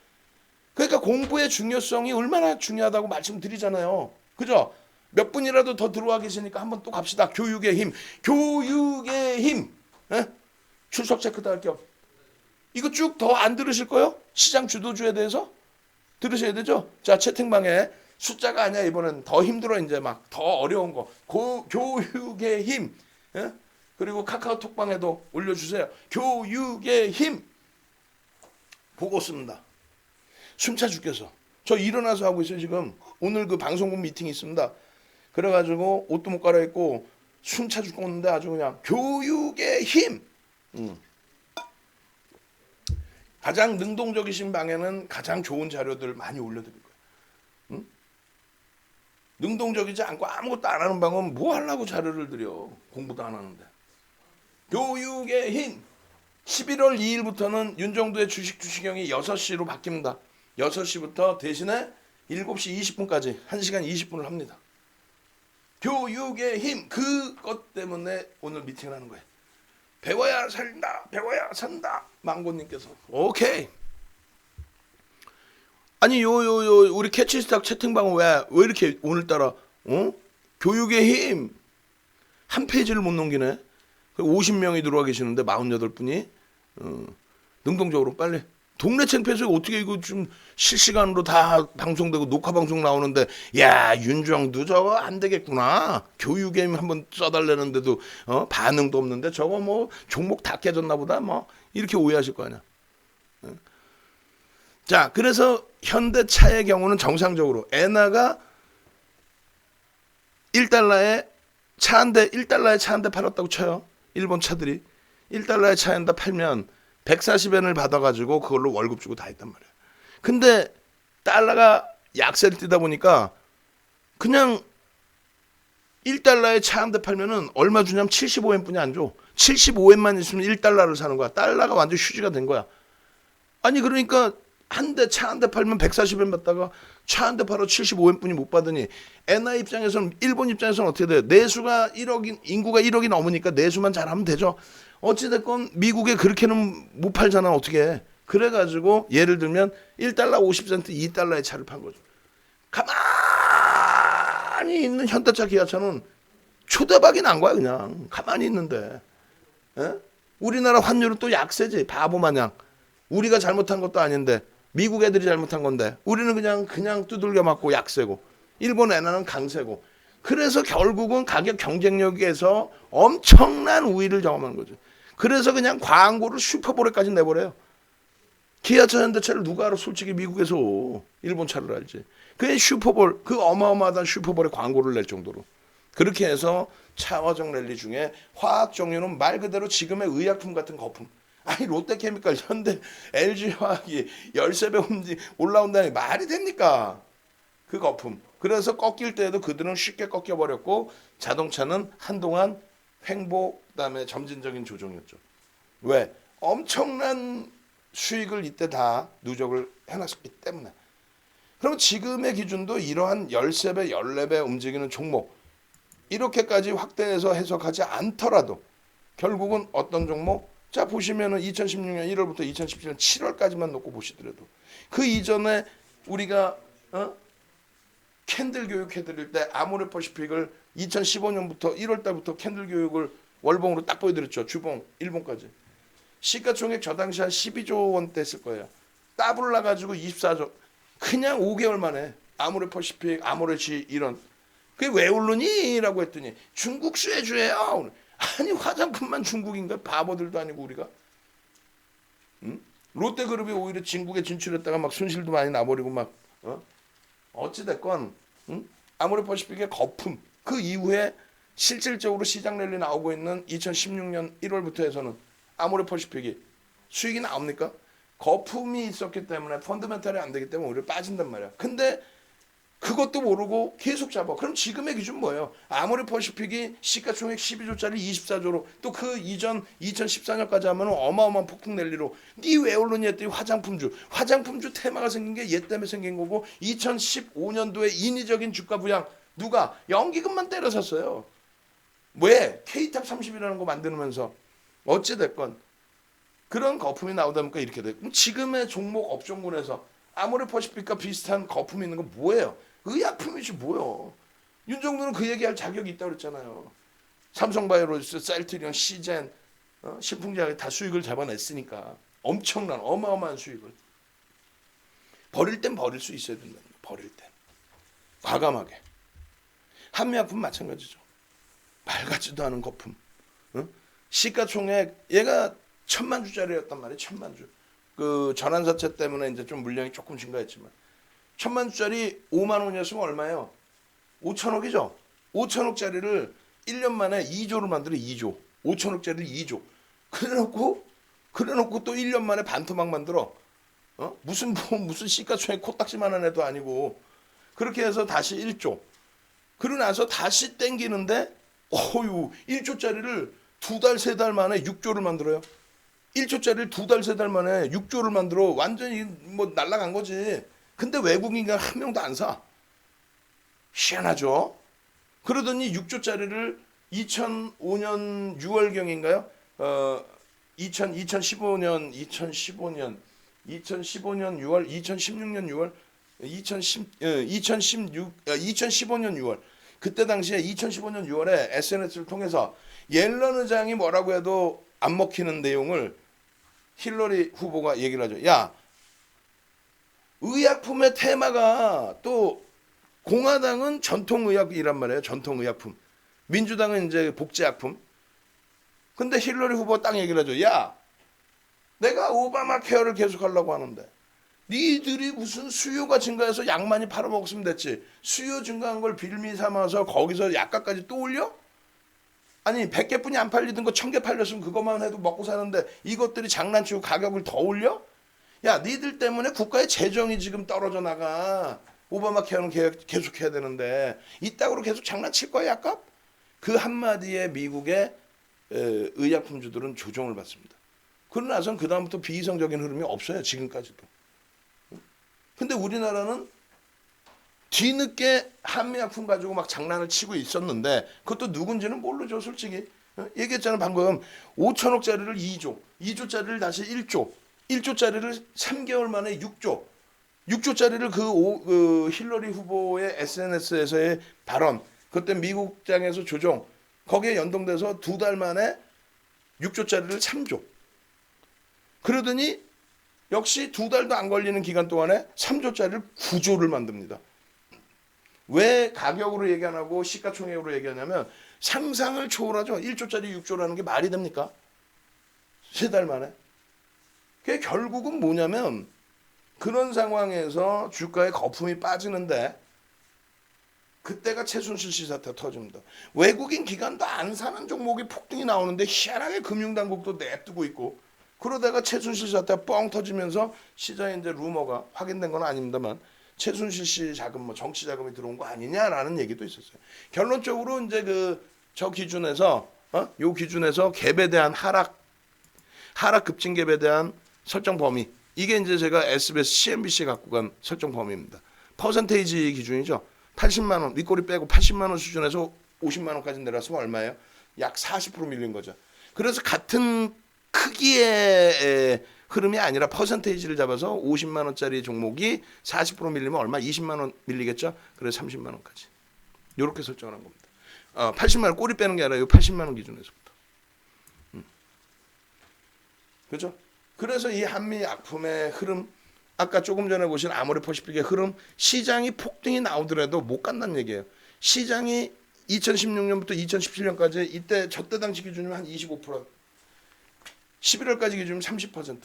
그러니까 공부의 중요성이 얼마나 중요하다고 말씀드리잖아요. 그죠? 몇 분이라도 더 들어와 계시니까 한번 또 갑시다. 교육의 힘. 교육의 힘. 에? 출석 체크도 할 겸. 이거 쭉 더 안 들으실 거요? 시장 주도주에 대해서? 들으셔야 되죠? 자, 채팅방에 숫자가 아니야. 이번엔 더 힘들어. 이제 막 더 어려운 거. 교육의 힘. 에? 그리고 카카오톡방에도 올려주세요. 교육의 힘. 보고 씁니다. 숨차 죽겠어. 저 일어나서 하고 있어요 지금. 오늘 그 방송국 미팅이 있습니다. 그래가지고 옷도 못 갈아입고 숨차 죽겠는데 아주 그냥 교육의 힘. 가장 능동적이신 방에는 가장 좋은 자료들 많이 올려드릴 거예요. 능동적이지 않고 아무것도 안 하는 방은 뭐 하려고 자료를 드려. 공부도 안 하는데. 교육의 힘. 11월 2일부터는 윤정도의 주식형이 6시로 바뀝니다. 6시부터 대신에 7시 20분까지 1시간 20분을 합니다. 교육의 힘, 그것 때문에 오늘 미팅을 하는 거예요. 배워야 살린다, 배워야 산다. 망고님께서 오케이. 아니 요 우리 캐치스탁 채팅방은 왜 이렇게 오늘따라 교육의 힘 한 페이지를 못 넘기네. 50명이 들어와 계시는데 48분이 능동적으로 빨리. 동네 창피해서 어떻게 이거 좀 실시간으로 다 방송되고 녹화 방송 나오는데 야 윤정도 저거 안 되겠구나. 교육의 힘 한번 써달라는데도 반응도 없는데 저거 뭐 종목 다 깨졌나 보다 뭐 이렇게 오해하실 거 아니야. 자, 그래서 현대차의 경우는 정상적으로 엔화가 1달러에 차 한 대, 1달러에 차 한 대 팔았다고 쳐요. 일본 차들이 1달러에 차 한 대 팔면 140엔을 받아가지고 그걸로 월급 주고 다 했단 말이야. 근데 달러가 약세를 띄다 보니까 그냥 1달러에 차 한 대 팔면은 얼마 주냐면 75엔 뿐이 안 줘. 75엔만 있으면 1달러를 사는 거야. 달러가 완전 휴지가 된 거야. 아니 그러니까 차 한 대 팔면 140엔 받다가 차 한 대 팔아 75엔 뿐이 못 받으니 엔화 입장에서는 일본 입장에서는 어떻게 돼요? 내수가 1억인 인구가 1억이 넘으니까 내수만 잘하면 되죠. 어찌됐건 미국에 그렇게는 못 팔잖아. 어떻게 해. 그래가지고 예를 들면 1달러 50센트 2달러의 차를 판 거죠. 가만히 있는 현대차 기아차는 초대박이 난 거야. 그냥 가만히 있는데 에? 우리나라 환율은 또 약세지. 바보 마냥. 우리가 잘못한 것도 아닌데 미국 애들이 잘못한 건데 우리는 그냥 두들겨 맞고 약세고 일본 엔화는 강세고 그래서 결국은 가격 경쟁력에서 엄청난 우위를 경험한 거죠. 그래서 그냥 광고를 슈퍼볼에까지 내버려요. 기아차 현대차를 누가 알아? 솔직히 미국에서 일본 차를 알지. 그게 슈퍼볼, 그 어마어마한 슈퍼볼에 광고를 낼 정도로 그렇게 해서 차화적 랠리 중에 화학 종류는 말 그대로 지금의 의약품 같은 거품. 아니 롯데케미칼, 현대, LG화학이 13배 올라온다니 말이 됩니까? 그 거품. 그래서 꺾일 때에도 그들은 쉽게 꺾여버렸고 자동차는 한동안 횡보 그다음에 점진적인 조정이었죠. 왜? 엄청난 수익을 이때 다 누적을 해놨었기 때문에. 그럼 지금의 기준도 이러한 13배, 14배 움직이는 종목 이렇게까지 확대해서 해석하지 않더라도 결국은 어떤 종목? 자 보시면은 2016년 1월부터 2017년 7월까지만 놓고 보시더라도 그 이전에 우리가 캔들 교육 해드릴 때 아모레퍼시픽을 2015년부터 1월 달부터 캔들 교육을 월봉으로 딱 보여드렸죠. 주봉 일봉까지. 시가총액 저 당시 한 12조 원대 했을 거예요. 따블라 가지고 24조. 그냥 5개월 만에 아모레퍼시픽, 아모레시 이런. 그게 왜 오르니? 라고 했더니 중국 쇠주예요. 아니 화장품만 중국인가? 바보들도 아니고 우리가. 응? 롯데그룹이 오히려 중국에 진출했다가 막 손실도 많이 나버리고 막 어찌됐건 아모레퍼시픽의 거품 그 이후에 실질적으로 시장 랠리 나오고 있는 2016년 1월부터 해서는 아모레퍼시픽이 수익이 나옵니까? 거품이 있었기 때문에 펀더멘탈이 안 되기 때문에 오히려 빠진단 말이야. 근데 그것도 모르고 계속 잡아. 그럼 지금의 기준 뭐예요? 아모레퍼시픽이 시가총액 12조짜리 24조로 또 그 이전 2014년까지 하면 어마어마한 폭풍 랠리로 니 왜 오르니 했더니 화장품주 테마가 생긴 게 얘 때문에 생긴 거고 2015년도에 인위적인 주가 부양 누가 연기금만 때려 샀어요. 왜? K탑 30이라는 거 만들면서 어찌됐건 그런 거품이 나오다 보니까 이렇게 돼. 그럼 지금의 종목 업종군에서 아모레퍼시픽과 비슷한 거품이 있는 건 뭐예요? 의약품이지 뭐요. 윤정도는 그 얘기할 자격이 있다고 그랬잖아요. 삼성바이오로스, 셀트리온, 시젠, 신풍제약이 다 수익을 잡아냈으니까 엄청난 어마어마한 수익을. 버릴 땐 버릴 수 있어야 된다는 거예요. 버릴 땐. 과감하게. 한미약품 마찬가지죠. 말 같지도 않은 거품. 시가총액 얘가 1,000만 주짜리였단 말이에요. 1,000만 주. 그 전환사채 때문에 이제 좀 물량이 조금 증가했지만 1,000만 주짜리 5만 원이었으면 얼마예요? 5천억이죠. 5천억짜리를 1년 만에 2조를 만들어 2조. 5천억짜리를 2조. 그래놓고 또 1년 만에 반토막 만들어. 무슨 시가총액 코딱지만한 애도 아니고 그렇게 해서 다시 1조. 그러고 나서 다시 땡기는데 1조짜리를 2달 3달 만에 6조를 만들어요. 1조짜리를 2달, 3달 만에 6조를 만들어 완전히 뭐 날라간 거지. 근데 외국인이 한 명도 안 사. 희한하죠? 그러더니 6조짜리를 2005년 6월경인가요? 2015년 6월, 2016년 6월, 2015년 6월. 그때 당시에 2015년 6월에 SNS를 통해서 옐런 의장이 뭐라고 해도 안 먹히는 내용을 힐러리 후보가 얘기를 하죠. 야, 의약품의 테마가 또 공화당은 전통의학이란 말이에요. 전통의약품. 민주당은 이제 복제약품. 근데 힐러리 후보가 딱 얘기를 하죠. 야, 내가 오바마 케어를 계속하려고 하는데 니들이 무슨 수요가 증가해서 약 많이 팔아먹었으면 됐지. 수요 증가한 걸 빌미 삼아서 거기서 약값까지 또 올려? 아니 100개뿐이 안 팔리던 거 1000개 팔렸으면 그것만 해도 먹고 사는데 이것들이 장난치고 가격을 더 올려? 야, 니들 때문에 국가의 재정이 지금 떨어져 나가. 오바마 케어는 계속해야 되는데 이따구로 계속 장난칠 거야 약값? 그 한마디에 미국의 의약품주들은 조정을 받습니다. 그러고 나선 그 다음부터 비이성적인 흐름이 없어요. 지금까지도. 근데 우리나라는 뒤늦게 한미약품 가지고 막 장난을 치고 있었는데 그것도 누군지는 모르죠. 솔직히. 얘기했잖아 방금. 5천억짜리를 2조, 2조짜리를 다시 1조, 1조짜리를 3개월 만에 6조, 6조짜리를 그 힐러리 후보의 SNS에서의 발언, 그때 미국장에서 조정, 거기에 연동돼서 2달 만에 6조짜리를 3조. 그러더니 역시 2달도 안 걸리는 기간 동안에 3조짜리를 9조를 만듭니다. 왜 가격으로 얘기 안 하고 시가총액으로 얘기하냐면 상상을 초월하죠. 1조짜리 6조라는 게 말이 됩니까? 3달 만에. 그게 결국은 뭐냐면 그런 상황에서 주가에 거품이 빠지는데 그때가 최순실 씨 사태 터집니다. 외국인 기관도 안 사는 종목이 폭등이 나오는데 희한하게 금융당국도 냅두고 있고 그러다가 최순실 사태가 뻥 터지면서 시장에 이제 루머가 확인된 건 아닙니다만 최순실 씨 자금 뭐 정치 자금이 들어온 거 아니냐라는 얘기도 있었어요. 결론적으로 이제 저 기준에서 요 기준에서 갭에 대한 하락 급증 갭에 대한 설정 범위 이게 이제 제가 SBS, CNBC 갖고 간 설정 범위입니다. 퍼센테이지 기준이죠. 80만 원 윗꼬리 빼고 80만 원 수준에서 50만 원까지 내려왔으면 얼마예요? 약 40% 밀린 거죠. 그래서 같은 크기의 흐름이 아니라 퍼센테이지를 잡아서 50만 원짜리 종목이 40% 밀리면 얼마? 20만 원 밀리겠죠? 그래서 30만 원까지. 이렇게 설정을 한 겁니다. 80만 원 꼬리 빼는 게 아니라 이 80만 원 기준에서부터. 그렇죠? 그래서 이 한미 약품의 흐름, 아까 조금 전에 보신 아모레퍼시픽의 흐름, 시장이 폭등이 나오더라도 못 간다는 얘기예요. 시장이 2016년부터 2017년까지 이때 저때 당시 기준이면 한 25%, 11월까지 기준이면 30%.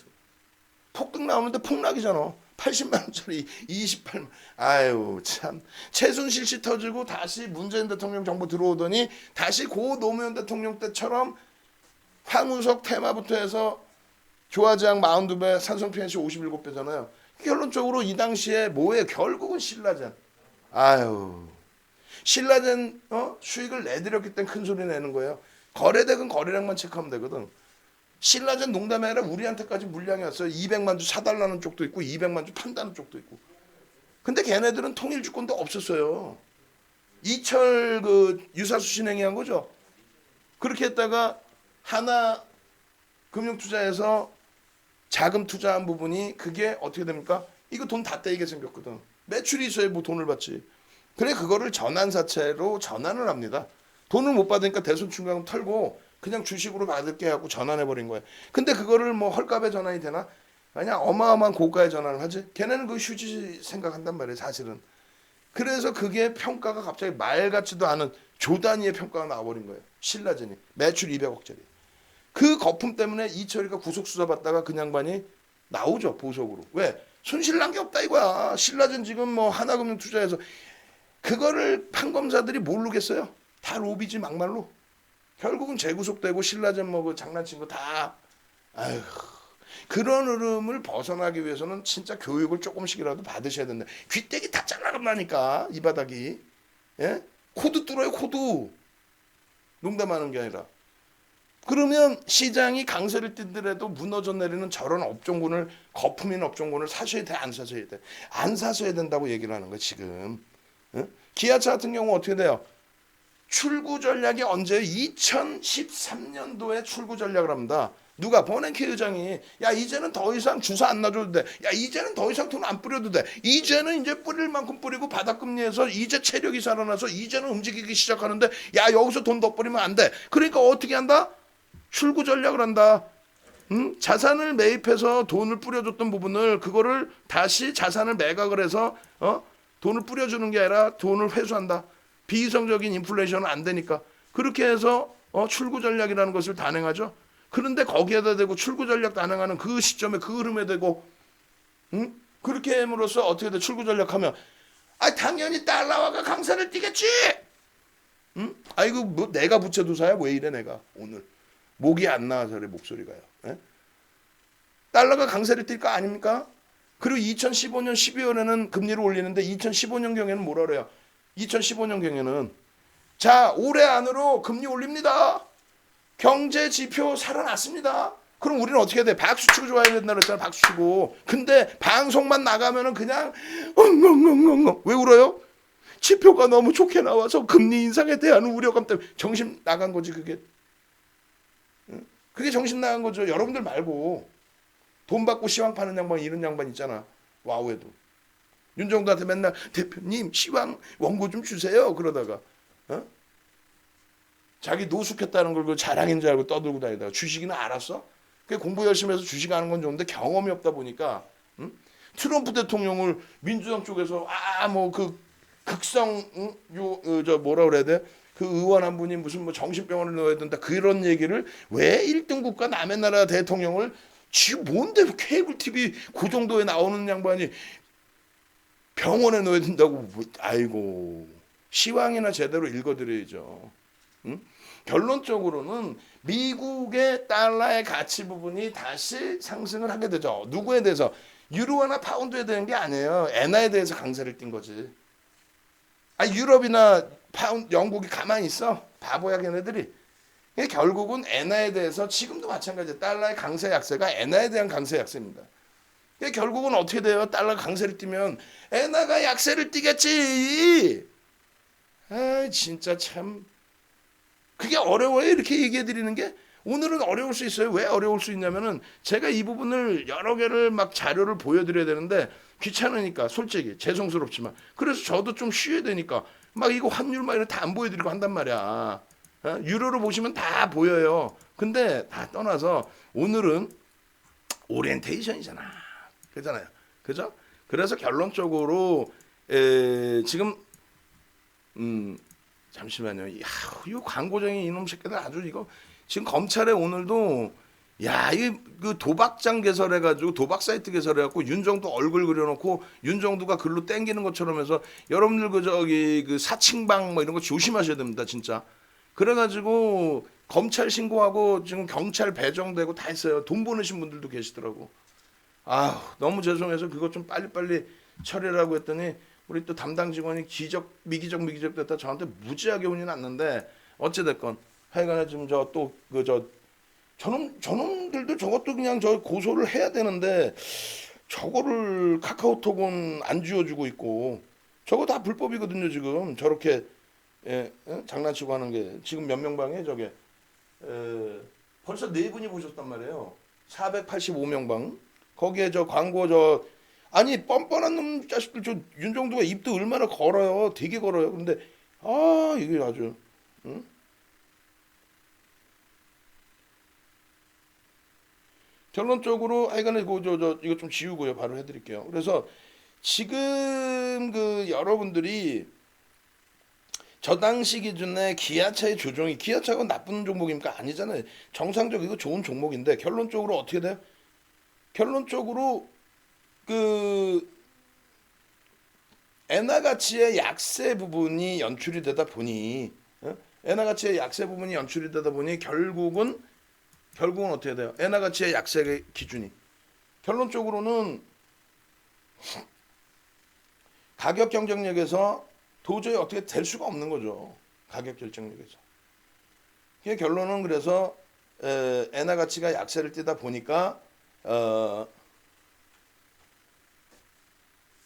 폭등 나오는데 폭락이잖아. 80만 원짜리 28만. 아유 참. 최순실 씨 터지고 다시 문재인 대통령 정부 들어오더니 다시 고 노무현 대통령 때처럼 황우석 테마부터 해서 조화제약 42배, 산성 PNC 57배잖아요. 결론적으로 이 당시에 뭐예요? 결국은 신라젠. 아유. 신라젠 수익을 내드렸기 때문에 큰 소리 내는 거예요. 거래액은 거래량만 체크하면 되거든. 신라젠 농담이 아니라 우리한테까지 물량이 왔어요. 200만 주 사달라는 쪽도 있고 200만 주 판다는 쪽도 있고. 근데 걔네들은 통일 주권도 없었어요. 이철 유사수 신행이 한 거죠. 그렇게 했다가 하나 금융투자에서 자금 투자한 부분이 그게 어떻게 됩니까? 이거 돈 다 떼이게 생겼거든. 매출이 있어야 뭐 돈을 받지. 그래 그거를 전환사채로 전환을 합니다. 돈을 못 받으니까 대손충강 털고 그냥 주식으로 받을게 하고 전환해버린 거예요. 근데 그거를 뭐 헐값에 전환이 되나? 그냥 어마어마한 고가의 전환을 하지. 걔네는 그 휴지 생각한단 말이에요 사실은. 그래서 그게 평가가 갑자기 말 같지도 않은 조 단위의 평가가 나와버린 거예요. 신라젠이 매출 200억짜리. 그 거품 때문에 이철이가 구속 수사 받다가 그 양반이 나오죠 보석으로. 왜? 손실 난 게 없다 이거야. 신라젠 지금 뭐 하나금융 투자해서 그거를 판검사들이 모르겠어요. 다 로비지 막말로. 결국은 재구속되고 신라젠 뭐 그 장난친 거 다. 아휴. 그런 흐름을 벗어나기 위해서는 진짜 교육을 조금씩이라도 받으셔야 된다. 귀때기 다 잘라간다니까 이 바닥이. 예? 코드 뚫어요 코드. 농담하는 게 아니라. 그러면 시장이 강세를 띠더라도 무너져 내리는 저런 업종군을 거품인 업종군을 사셔야 돼, 안 사셔야 돼? 안 사셔야 된다고 얘기를 하는 거야 지금. 응? 기아차 같은 경우 어떻게 돼요? 출구 전략이 언제요? 2013년도에 출구 전략을 합니다. 누가? 버냉키 의장이 야 이제는 더 이상 주사 안 놔줘도 돼. 야 이제는 더 이상 돈 안 뿌려도 돼. 이제는 이제 뿌릴 만큼 뿌리고 바닥금리에서 이제 체력이 살아나서 이제는 움직이기 시작하는데 야 여기서 돈 더 뿌리면 안 돼. 그러니까 어떻게 한다? 출구 전략을 한다. 응? 자산을 매입해서 돈을 뿌려줬던 부분을 그거를 다시 자산을 매각을 해서 돈을 뿌려주는 게 아니라 돈을 회수한다. 비이성적인 인플레이션은 안 되니까 그렇게 해서 출구 전략이라는 것을 단행하죠. 그런데 거기에다 대고 출구 전략 단행하는 그 시점에 그 흐름에 대고 응? 그렇게 함으로써 어떻게 돼? 출구 전략하면 당연히 달러화가 강세를 띠겠지. 응? 아이고 뭐 내가 부채도사야 왜 이래 내가 오늘 목이 안 나와서 그래 목소리가요. 예? 달러가 강세를 띌 거 아닙니까? 그리고 2015년 12월에는 금리를 올리는데 2015년 경에는 뭐라 그래요? 2015년 경에는 자 올해 안으로 금리 올립니다. 경제 지표 살아났습니다. 그럼 우리는 어떻게 해야 돼? 박수 치고 좋아야 된다 그랬잖아. 박수 치고. 근데 방송만 나가면은 그냥 엉엉엉엉엉 왜 울어요? 지표가 너무 좋게 나와서 금리 인상에 대한 우려감 때문에 정신 나간 거지 그게. 그게 정신 나간 거죠. 여러분들 말고 돈 받고 시황 파는 양반 이런 양반 있잖아. 와우에도. 윤정도한테 맨날 대표님 시황 원고 좀 주세요. 그러다가 자기 노숙했다는 걸 그 자랑인 줄 알고 떠들고 다니다가 주식이나 알았어? 그 공부 열심히 해서 주식 아는 건 좋은데 경험이 없다 보니까 트럼프 대통령을 민주당 쪽에서 뭐 그 극성 저 뭐라 그래야 돼? 그 의원 한 분이 무슨 뭐 정신병원을 넣어야 된다 그런 얘기를 왜 1등 국가 남의 나라 대통령을 지금 뭔데 케이블 TV 그 정도에 나오는 양반이 병원에 넣어야 된다고 아이고 시황이나 제대로 읽어드려야죠. 응? 결론적으로는 미국의 달러의 가치 부분이 다시 상승을 하게 되죠. 누구에 대해서? 유로화나 파운드에 대한 게 아니에요. 엔화에 대해서 강세를 띈 거지. 유럽이나 영국이 가만히 있어? 바보야 걔네들이. 결국은 엔화에 대해서 지금도 마찬가지예요. 달러의 강세 약세가 엔화에 대한 강세 약세입니다. 결국은 어떻게 돼요? 달러 강세를 띠면 엔화가 약세를 띠겠지. 진짜 참 그게 어려워요. 이렇게 얘기해 드리는 게 오늘은 어려울 수 있어요. 왜 어려울 수 있냐면은 제가 이 부분을 여러 개를 막 자료를 보여드려야 되는데 귀찮으니까 솔직히 죄송스럽지만 그래서 저도 좀 쉬어야 되니까 막 이거 환율 막 이런 다 안 보여드리고 한단 말이야. 유로로 보시면 다 보여요. 근데 다 떠나서 오늘은 오리엔테이션이잖아. 그잖아요. 그죠? 그래서 결론적으로 지금 잠시만요. 이 광고쟁이 이놈 새끼들 아주 이거 지금 검찰에 오늘도 그 도박장 개설해가지고 도박 사이트 개설해갖고 윤정도 얼굴 그려놓고 윤정도가 글로 땡기는 것처럼 해서 여러분들 그 사칭방 뭐 이런 거 조심하셔야 됩니다 진짜. 그래가지고 검찰 신고하고 지금 경찰 배정되고 다 했어요. 돈 보내신 분들도 계시더라고. 너무 죄송해서 그것 좀 빨리빨리 처리라고 했더니 우리 또 담당 직원이 미기적 됐다 저한테 무지하게 혼이 났는데 어찌됐건 하여간에 지금 저놈들도 저것도 그냥 저 고소를 해야 되는데 저거를 카카오톡은 안 지워주고 있고 저거 다 불법이거든요 지금 저렇게 장난치고 하는 게 지금 몇 명 방에 저게 벌써 4분이 보셨단 말이에요. 485명 방 거기에 저 광고 아니 뻔뻔한 놈 자식들 저 윤정도가 입도 얼마나 걸어요. 되게 걸어요. 근데 이게 아주 결론적으로 하여간에 이거 좀 지우고요. 바로 해드릴게요. 그래서 지금 그 여러분들이 저 당시 기준에 기아차의 조정이 기아차가 나쁜 종목입니까? 아니잖아요. 정상적이고 좋은 종목인데 결론적으로 어떻게 돼요? 결론적으로 그 엔화 가치의 약세 부분이 연출이 되다 보니 엔화 가치의 약세 부분이 연출이 되다 보니 결국은 어떻게 돼요? 엔화 가치의 약세 기준이 결론적으로는 가격 경쟁력에서 도저히 어떻게 될 수가 없는 거죠. 가격 결정력에서. 결론은 그래서 엔화 가치가 약세를 띠다 보니까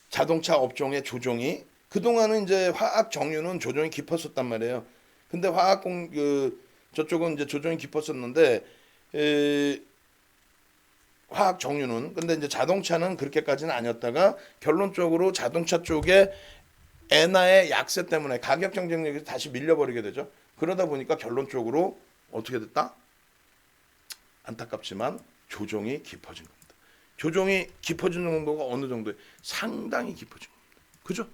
자동차 업종의 조정이 그동안은 이제 화학 정유는 조정이 깊었었단 말이에요. 근데 저쪽은 이제 조정이 깊었었는데 화학 정유는 근데 이제 자동차는 그렇게까지는 아니었다가 결론적으로 자동차 쪽에 엔화의 약세 때문에 가격 경쟁력이 다시 밀려버리게 되죠. 그러다 보니까 결론적으로 어떻게 됐다? 안타깝지만 조정이 깊어진 겁니다. 조정이 깊어진 정도가 어느 정도에 상당히 깊어진 겁니다. 그죠?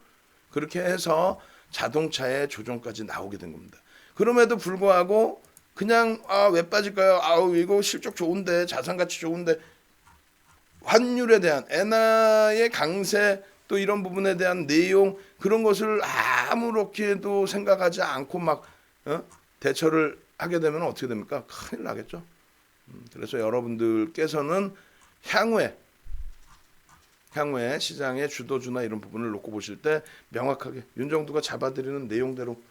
그렇게 해서 자동차의 조정까지 나오게 된 겁니다. 그럼에도 불구하고 그냥 왜 빠질까요? 아우 이거 실적 좋은데 자산 가치 좋은데 환율에 대한 엔화의 강세 또 이런 부분에 대한 내용 그런 것을 아무렇게도 생각하지 않고 막 대처를 하게 되면 어떻게 됩니까? 큰일 나겠죠. 그래서 여러분들께서는 향후에 시장의 주도주나 이런 부분을 놓고 보실 때 명확하게 윤정두가 잡아드리는 내용대로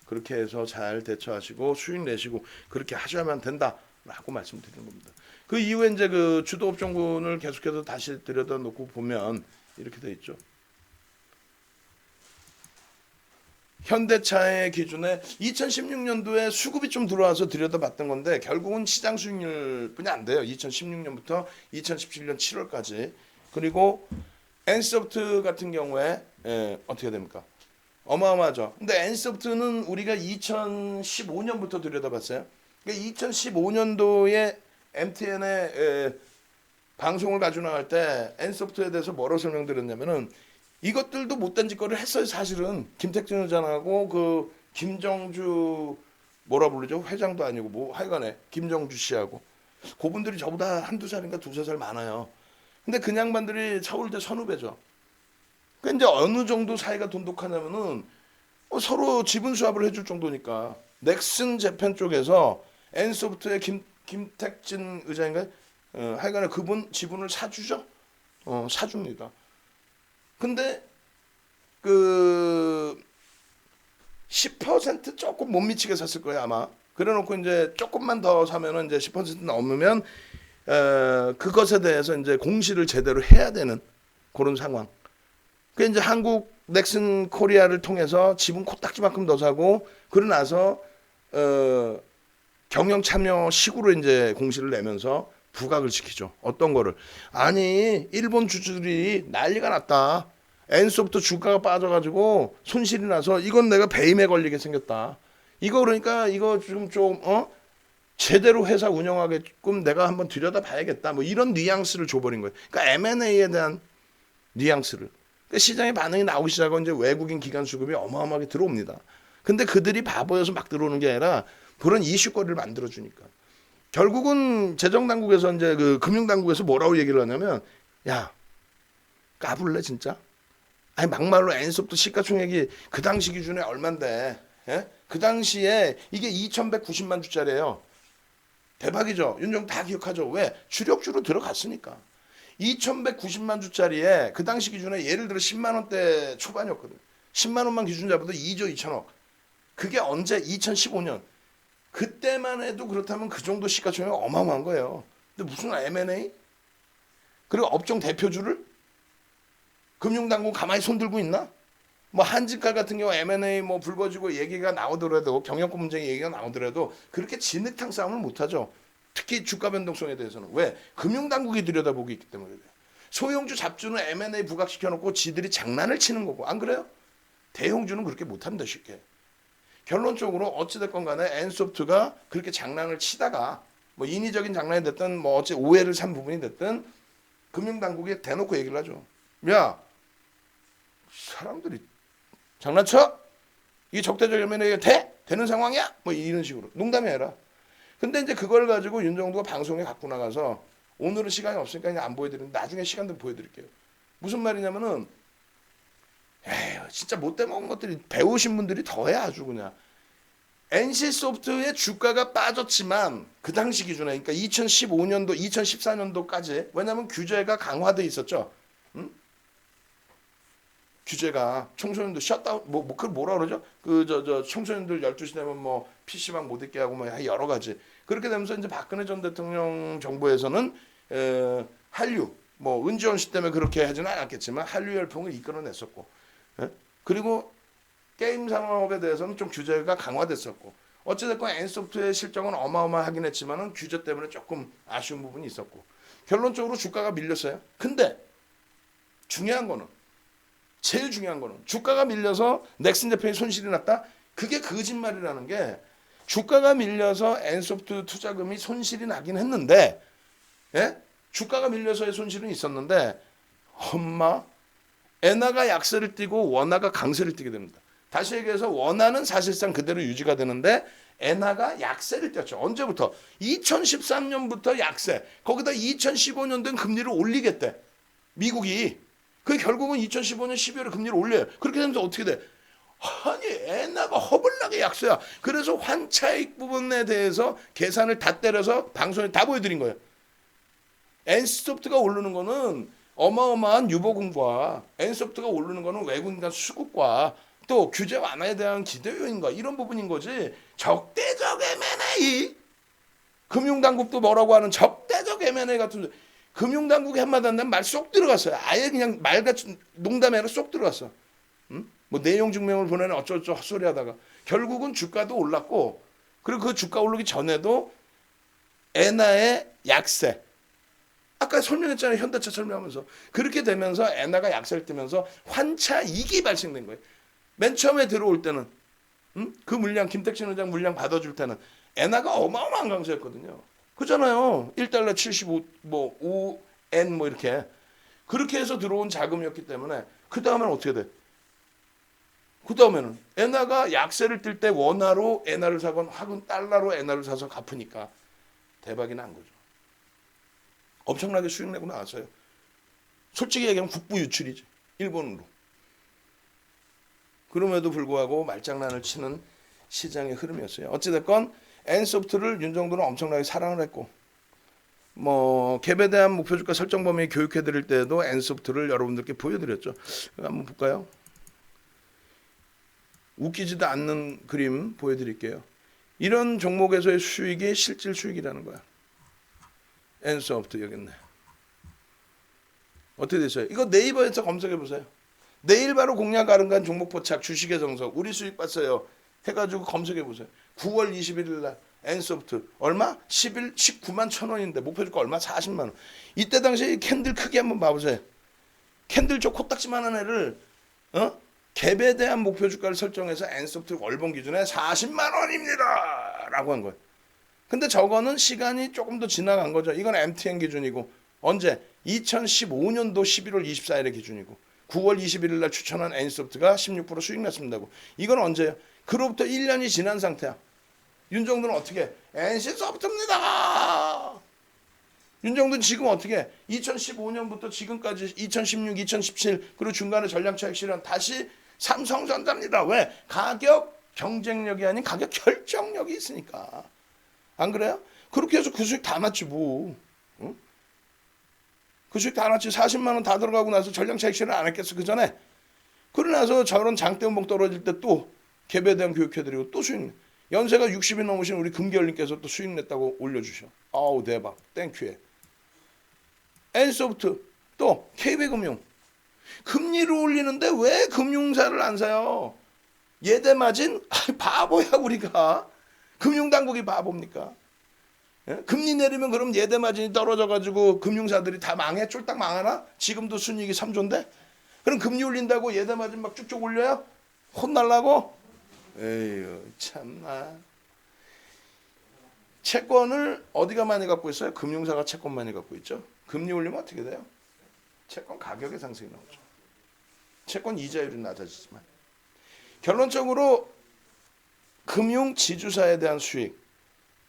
그렇게 해서 잘 대처하시고 수익 내시고 그렇게 하셔야만 된다라고 말씀드리는 겁니다. 그 이후에 이제 그 주도 업종군을 계속해서 다시 들여다 놓고 보면 이렇게 돼 있죠. 현대차의 기준에 2016년도에 수급이 좀 들어와서 들여다봤던 건데 결국은 시장 수익률뿐이 안 돼요. 2016년부터 2017년 7월까지. 그리고 엔소프트 같은 경우에 어떻게 됩니까? 어마어마하죠. 근데 엔소프트는 우리가 2015년부터 들여다봤어요. 그러니까 2015년도에 MTN의 방송을 가지고 나갈 때 엔소프트에 대해서 뭐라고 설명드렸냐면은 이것들도 못된 짓거리를 했어요. 사실은 김택진 의장하고 그 김정주 뭐라 부르죠? 회장도 아니고 뭐 하여간에 김정주 씨하고 그분들이 저보다 한두 살인가 두세 살 많아요. 근데 그 양반들이 서울대 선후배죠. 그 이제 어느 정도 사이가 돈독하냐면은 서로 지분 수합을 해줄 정도니까 넥슨 재팬 쪽에서 엔소프트의 김택진 의장인가 하여간에 그분 지분을 사주죠. 사줍니다. 근데 그 10% 조금 못 미치게 샀을 거예요 아마. 그래놓고 이제 조금만 더 사면은 이제 10% 넘으면 그것에 대해서 이제 공시를 제대로 해야 되는 그런 상황. 그 이제 한국 넥슨 코리아를 통해서 지분 코딱지만큼 더 사고 그러고 나서 경영 참여식으로 이제 공시를 내면서 부각을 시키죠. 어떤 거를 아니 일본 주주들이 난리가 났다. 엔소프트 주가가 빠져가지고 손실이 나서 이건 내가 배임에 걸리게 생겼다. 이거 그러니까 이거 지금 좀 제대로 회사 운영하게끔 내가 한번 들여다봐야겠다. 뭐 이런 뉘앙스를 줘버린 거예요. 그러니까 M&A에 대한 뉘앙스를. 그러니까 시장의 반응이 나오기 시작하고 이제 외국인 기관 수급이 어마어마하게 들어옵니다. 근데 그들이 바보여서 막 들어오는 게 아니라 그런 이슈거리를 만들어주니까. 결국은 재정당국에서 이제 그 금융당국에서 뭐라고 얘기를 하냐면 야 까불래 진짜? 아니 막말로 엔소프트 시가총액이 그 당시 기준에 얼만데 그 당시에 이게 2190만 주짜리예요. 대박이죠. 윤정 다 기억하죠. 왜? 주력주로 들어갔으니까. 2190만 주짜리에 그 당시 기준에 예를 들어 10만 원대 초반이었거든. 10만 원만 기준 잡아도 2조 2천억. 그게 언제? 2015년. 그때만 해도 그렇다면 그 정도 시가총액이 어마어마한 거예요. 근데 무슨 M&A? 그리고 업종 대표주를 금융당국 가만히 손들고 있나? 뭐 한진칼 같은 경우 M&A 뭐 불거지고 얘기가 나오더라도 경영권 문제 얘기가 나오더라도 그렇게 진흙탕 싸움을 못하죠. 특히 주가 변동성에 대해서는. 왜? 금융당국이 들여다보고 있기 때문에 그래요. 소형주 잡주는 M&A 부각시켜놓고 지들이 장난을 치는 거고 안 그래요? 대형주는 그렇게 못합니다 쉽게. 결론적으로 어찌됐건 간에 엔소프트가 그렇게 장난을 치다가 뭐 인위적인 장난이 됐든 뭐 어찌 오해를 산 부분이 됐든 금융당국에 대놓고 얘기를 하죠. 야 사람들이 장난쳐? 이게 적대적 M&A가 돼? 되는 상황이야? 뭐 이런 식으로 농담이 아니라. 근데 이제 그걸 가지고 윤정두가 방송에 갖고 나가서 오늘은 시간이 없으니까 그냥 안 보여드리는데 나중에 시간 되면 보여드릴게요. 무슨 말이냐면은 에휴 진짜 못돼 먹은 것들이 배우신 분들이 더해 아주 그냥. NC소프트의 주가가 빠졌지만 그 당시 기준에 그러니까 2015년도 2014년도까지 왜냐하면 규제가 강화돼 있었죠. 규제가 청소년들 셧다운 그걸 뭐라 그러죠? 그 저 청소년들 12시 되면 뭐 PC방 못 있게 하고 뭐 여러 가지. 그렇게 되면서 이제 박근혜 전 대통령 정부에서는 한류 뭐 은지원 씨 때문에 그렇게 하지는 않았겠지만 한류 열풍을 이끌어냈었고, 예? 그리고 게임 산업에 대해서는 좀 규제가 강화됐었고, 어찌됐건 엔소프트의 실적은 어마어마하긴 했지만은 규제 때문에 조금 아쉬운 부분이 있었고, 결론적으로 주가가 밀렸어요. 근데 중요한 거는, 제일 중요한 거는 주가가 밀려서 넥슨제펜이 손실이 났다? 그게 거짓말이라는 게, 주가가 밀려서 엔소프트 투자금이 손실이 나긴 했는데, 예? 주가가 밀려서의 손실은 있었는데 엔화가 약세를 띠고 원화가 강세를 띠게 됩니다. 다시 얘기해서 원화는 사실상 그대로 유지가 되는데 엔화가 약세를 띄었죠. 언제부터? 2013년부터 약세. 거기다 2015년도엔 금리를 올리겠대. 미국이. 그 결국은 2015년 12월에 금리를 올려요. 그렇게 되면서 어떻게 돼? 아니 엔화가 허블나게 약세야. 그래서 환차익 부분에 대해서 계산을 다 때려서 방송에 다 보여드린 거예요. 엔소프트가 오르는 거는 어마어마한 유보금과 엔소프트가 오르는 거는 외국인 간 수급과 또 규제 완화에 대한 기대 요인과 이런 부분인 거지. 적대적 M&A, 금융당국도 뭐라고 하는 적대적 M&A 같은, 금융당국이 한마디 한다면 말 쏙 들어갔어요. 아예 그냥 말같이 농담이 아니라 쏙 들어갔어. 뭐 내용 증명을 보내는 어쩌고저쩌고 헛소리 하다가 결국은 주가도 올랐고, 그리고 그 주가 오르기 전에도 엔화의 약세, 아까 설명했잖아요. 현대차 설명하면서. 그렇게 되면서 엔화가 약세를 띠면서 환차 이익이 발생된 거예요. 맨 처음에 들어올 때는 그 물량, 김택진 회장 물량 받아줄 때는 엔화가 어마어마한 강세였거든요. 그잖아요. 1달러 75, 뭐 5엔 뭐 이렇게. 그렇게 해서 들어온 자금이었기 때문에 그 다음에는 어떻게 돼? 그 다음에는 엔화가 약세를 띨 때 원화로 엔화를 사건 혹은 달러로 엔화를 사서 갚으니까 대박이 난 거죠. 엄청나게 수익 내고 나왔어요. 솔직히 얘기하면 국부 유출이지. 일본으로. 그럼에도 불구하고 말장난을 치는 시장의 흐름이었어요. 어찌됐건 엔소프트를 윤정도는 엄청나게 사랑을 했고, 뭐 갭에 대한 목표 주가 설정 범위 교육해 드릴 때에도 엔소프트를 여러분들께 보여드렸죠. 한번 볼까요? 웃기지도 않는 그림 보여드릴게요. 이런 종목에서의 수익이 실질 수익이라는 거야. 엔소프트 여기 있네. 어떻게 됐어요? 이거 네이버에서 검색해 보세요. 내일 바로 공략 가능한 종목 포착 주식의 정석 우리 수익 봤어요 해가지고 검색해 보세요. 9월 21일 날 엔소프트 얼마? 19만 1,000원인데 목표 주가 얼마? 40만 원. 이때 당시에 캔들 크기 한번 봐보세요. 캔들 저 코딱지만한 애를 갭에 대한 목표 주가를 설정해서 엔소프트 월봉 기준에 40만 원입니다 라고 한 거예요. 근데 저거는 시간이 조금 더 지나간 거죠. 이건 MTN 기준이고, 언제? 2015년도 11월 24일의 기준이고, 9월 21일 날 추천한 엔소프트가 16% 수익 났습니다고. 이건 언제예요? 그로부터 1년이 지난 상태야. 윤정도는 어떻게 해? NC소프트입니다. 윤정도는 지금 어떻게 해? 2015년부터 지금까지 2016, 2017 그리고 중간에 전량차익 실현 다시 삼성전자입니다. 왜? 가격 경쟁력이 아닌 가격 결정력이 있으니까. 안 그래요? 그렇게 해서 그 수익 다 났지 뭐. 응? 그 수익 다 났지. 40만 원 다 들어가고 나서 전량차익 실현 안 했겠어 그 전에. 그러고 나서 저런 장대음봉 떨어질 때 또 갭에 대한 교육해드리고 또 수익. 연세가 60이 넘으신 우리 금결님께서 또 수익 냈다고 올려주셔. 아우 대박. 땡큐해. 엔소프트 또 KB금융. 금리를 올리는데 왜 금융사를 안 사요? 예대 마진? 바보야 우리가. 금융당국이 바보입니까? 예? 금리 내리면 그럼 예대 마진이 떨어져가지고 금융사들이 다 망해? 쫄딱 망하나? 지금도 순이익이 3조인데? 그럼 금리 올린다고 예대 마진 막 쭉쭉 올려요? 혼날라고? 에휴 참나. 채권을 어디가 많이 갖고 있어요? 금융사가 채권 많이 갖고 있죠. 금리 올리면 어떻게 돼요? 채권 가격의 상승이 나오죠. 채권 이자율이 낮아지지만. 결론적으로 금융 지주사에 대한 수익,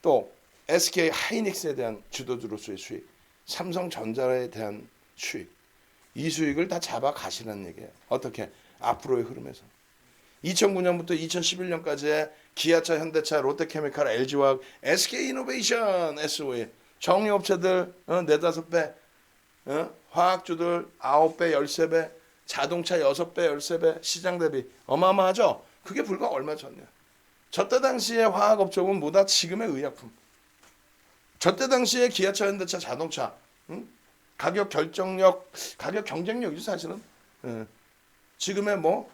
또 SK 하이닉스에 대한 주도주로서의 수익, 삼성전자에 대한 수익, 이 수익을 다 잡아 가시라는 얘기예요. 어떻게? 앞으로의 흐름에서. 2009년부터 2011년까지의 기아차, 현대차, 롯데케미칼, LG화학, SK이노베이션, SOE 정유업체들 4-5배, 화학주들 9배, 13배, 자동차 6배, 13배 시장 대비 어마어마하죠. 그게 불과 얼마 전이야. 저때 당시에 화학업종은 뭐다? 지금의 의약품. 저때 당시에 기아차, 현대차, 자동차, 응? 가격 결정력, 가격 경쟁력이죠 사실은. 예. 지금의 뭐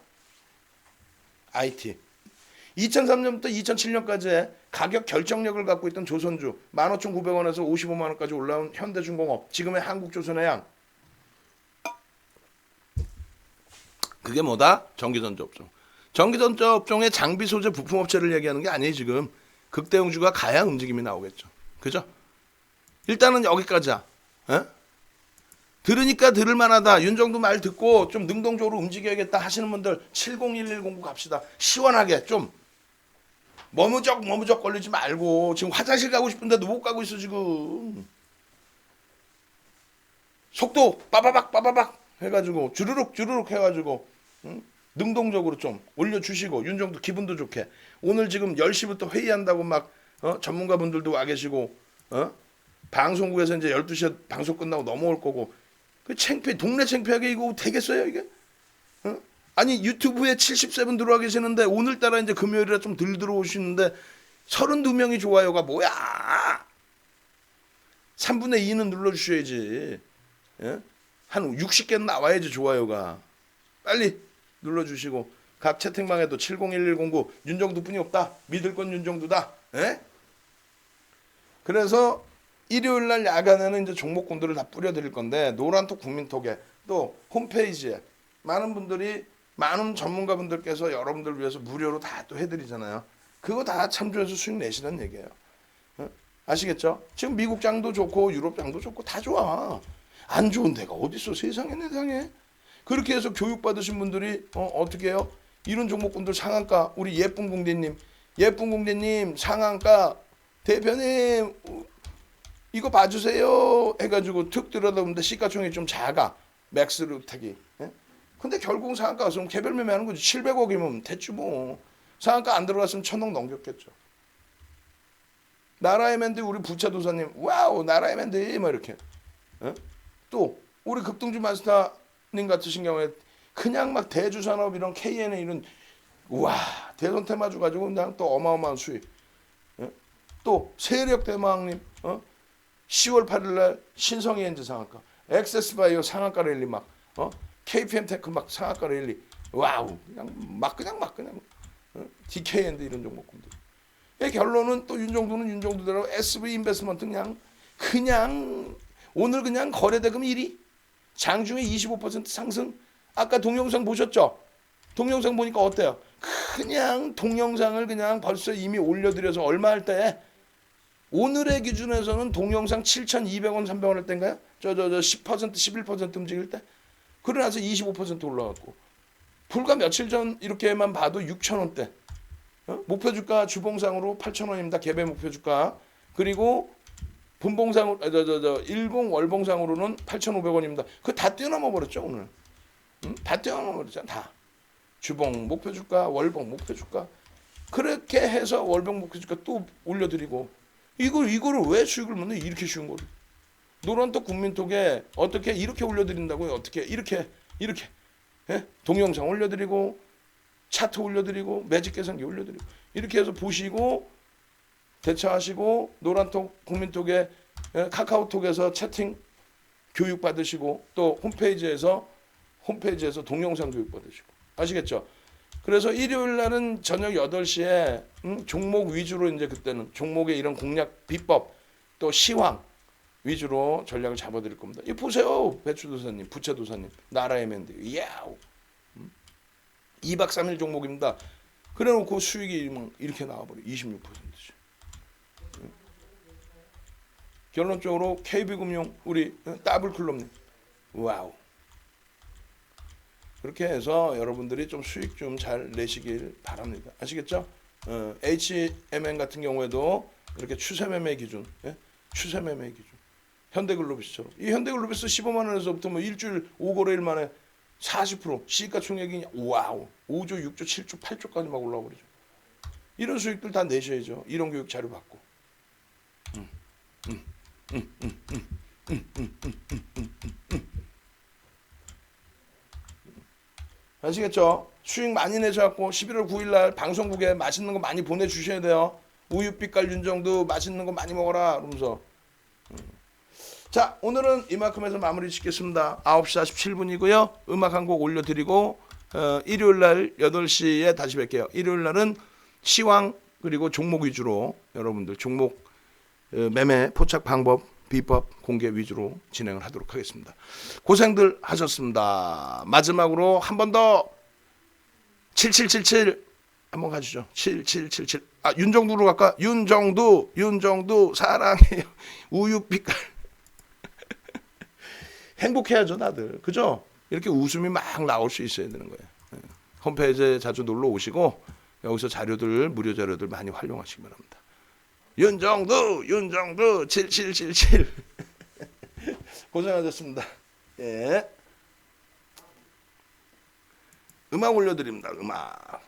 IT. 2003년부터 2007년까지의 가격 결정력을 갖고 있던 조선주 15,900원에서 55만 원까지 올라온 현대중공업, 지금의 한국조선해양. 그게 뭐다? 전기전자 업종. 전기전자 업종의 장비 소재 부품 업체를 얘기하는 게 아니에요 지금. 극대웅주가 가야 움직임이 나오겠죠. 그죠? 일단은 여기까지야. 에? 들으니까 들을만하다. 윤정도 말 듣고 좀 능동적으로 움직여야겠다 하시는 분들 701109 갑시다. 시원하게 좀 머무적 걸리지 말고. 지금 화장실 가고 싶은데도 못 가고 있어 지금. 속도 빠바박 해가지고 주르륵 해가지고 응? 능동적으로 좀 올려주시고 윤정도 기분도 좋게. 오늘 지금 10시부터 회의한다고 막 전문가분들도 와 계시고 방송국에서 이제 12시에 방송 끝나고 넘어올 거고. 그 창피해. 동네 창피하게 이거 되겠어요 이게? 아니 유튜브에 70세 들어와 계시는데 오늘따라 이제 금요일이라 좀 덜 들어오시는데 32명이 좋아요가 뭐야? 3분의 2는 눌러주셔야지. 예? 한 60개는 나와야지 좋아요가. 빨리 눌러주시고 각 채팅방에도 701109 윤정두뿐이 없다. 믿을 건 윤정두다. 예? 그래서 일요일날 야간에는 이제 종목군들을 다 뿌려드릴 건데 노란톡 국민톡에 또 홈페이지에 많은 분들이 많은 전문가분들께서 여러분들 위해서 무료로 다 또 해드리잖아요. 그거 다 참조해서 수익 내시라는 얘기예요. 아시겠죠? 지금 미국 장도 좋고 유럽 장도 좋고 다 좋아. 안 좋은 데가 어딨어 세상에 내상에. 그렇게 해서 교육받으신 분들이 어떻게 해요? 이런 종목군들 상한가 우리 예쁜 공대님 상한가 대표님 이거 봐주세요 해가지고 툭 들여다보는데 시가총액이 좀 작아. 맥스루택이. 예? 근데 결국은 상한가 갔으면 개별 매매하는 거지. 700억이면 됐지 뭐. 상한가 안 들어갔으면 1,000억 넘겼겠죠. 나라의 맨드 우리 부채도사님 와우 나라의 맨드 뭐 이렇게. 예? 또 우리 급등주 마스터님 같으신 경우에 그냥 막 대주산업 이런 KNA 이런 와 대선 테마주 가지고 그냥 또 어마어마한 수익. 예? 또 세력 대망님 10월 8일날 신성이엔즈 상한가, 엑세스바이오 상한가 랠리 막, KPM 테크 막 상한가 랠리, 와우, 그냥 DK엔드 이런 종목군들. 결론은 또 윤정도는 윤정도대로 SV 인베스먼트 그냥 오늘 그냥 거래대금 1위, 장중에 25% 상승. 아까 동영상 보셨죠? 동영상 보니까 어때요? 그냥 동영상을 그냥 벌써 이미 올려드려서 얼마 할 때. 오늘의 기준에서는 동영상 7,200원, 300원 할 때인가요? 10%, 11% 움직일 때. 그러고 나서 25% 올라갔고. 불과 며칠 전 이렇게만 봐도 6,000원대. 목표주가 주봉상으로 8,000원입니다. 개별 목표주가. 그리고 분봉상으로, 일봉 월봉상으로는 8,500원입니다. 그거 다 뛰어넘어 버렸죠, 오늘. 다 뛰어넘어 버렸잖아, 다. 주봉 목표주가, 월봉 목표주가. 그렇게 해서 월봉 목표주가 또 올려드리고. 이거를 왜 수익을 못 내? 이렇게 쉬운 거를. 노란톡 국민톡에 어떻게 이렇게 올려드린다고요? 어떻게 이렇게 예? 동영상 올려드리고 차트 올려드리고 매직 계산기 올려드리고 이렇게 해서 보시고 대처하시고 노란톡 국민톡에 카카오톡에서 채팅 교육 받으시고 또 홈페이지에서 동영상 교육 받으시고 아시겠죠? 그래서 일요일 날은 저녁 8시에 종목 위주로 이제 그때는 종목의 이런 공략 비법 또 시황 위주로 전략을 잡아드릴 겁니다. 이 보세요. 배추도사님, 부채도사님, 나라의 맨드. 야우. 2박 3일 종목입니다. 그래 놓고 수익이 이렇게 나와버려. 26%죠. 결론적으로 KB금융 우리 더블클럽님. 와우. 그렇게 해서 여러분들이 좀 수익 좀 잘 내시길 바랍니다. 아시겠죠? HMN 같은 경우에도 이렇게 추세 매매 기준, 추세 매매 기준. 현대글로비스처럼 이 현대글로비스 15만 원에서부터 뭐 일주일 5거래일 만에 40% 시가총액이 와우 5조, 6조, 7조, 8조까지 막 올라와 버리죠. 이런 수익들 다 내셔야죠. 이런 교육 자료 받고. 아시겠죠? 수익 많이 내셔갖고 11월 9일날 방송국에 맛있는 거 많이 보내주셔야 돼요. 우유빛깔 윤정도 맛있는 거 많이 먹어라 그러면서. 자, 오늘은 이만큼 해서 마무리 짓겠습니다. 9시 47분이고요. 음악 한 곡 올려드리고 일요일날 8시에 다시 뵐게요. 일요일날은 시황 그리고 종목 위주로 여러분들 종목 매매 포착 방법 비법 공개 위주로 진행을 하도록 하겠습니다. 고생들 하셨습니다. 마지막으로 한 번 더 7777 한번 가주죠. 7777. 아, 윤정두로 갈까? 윤정두 사랑해요. 우유빛깔. 행복해야죠, 다들. 그죠? 이렇게 웃음이 막 나올 수 있어야 되는 거예요. 홈페이지에 자주 놀러 오시고 여기서 자료들 무료 자료들 많이 활용하시기 바랍니다. 윤정두 7777 고생하셨습니다. 예. 음악 올려드립니다. 음악.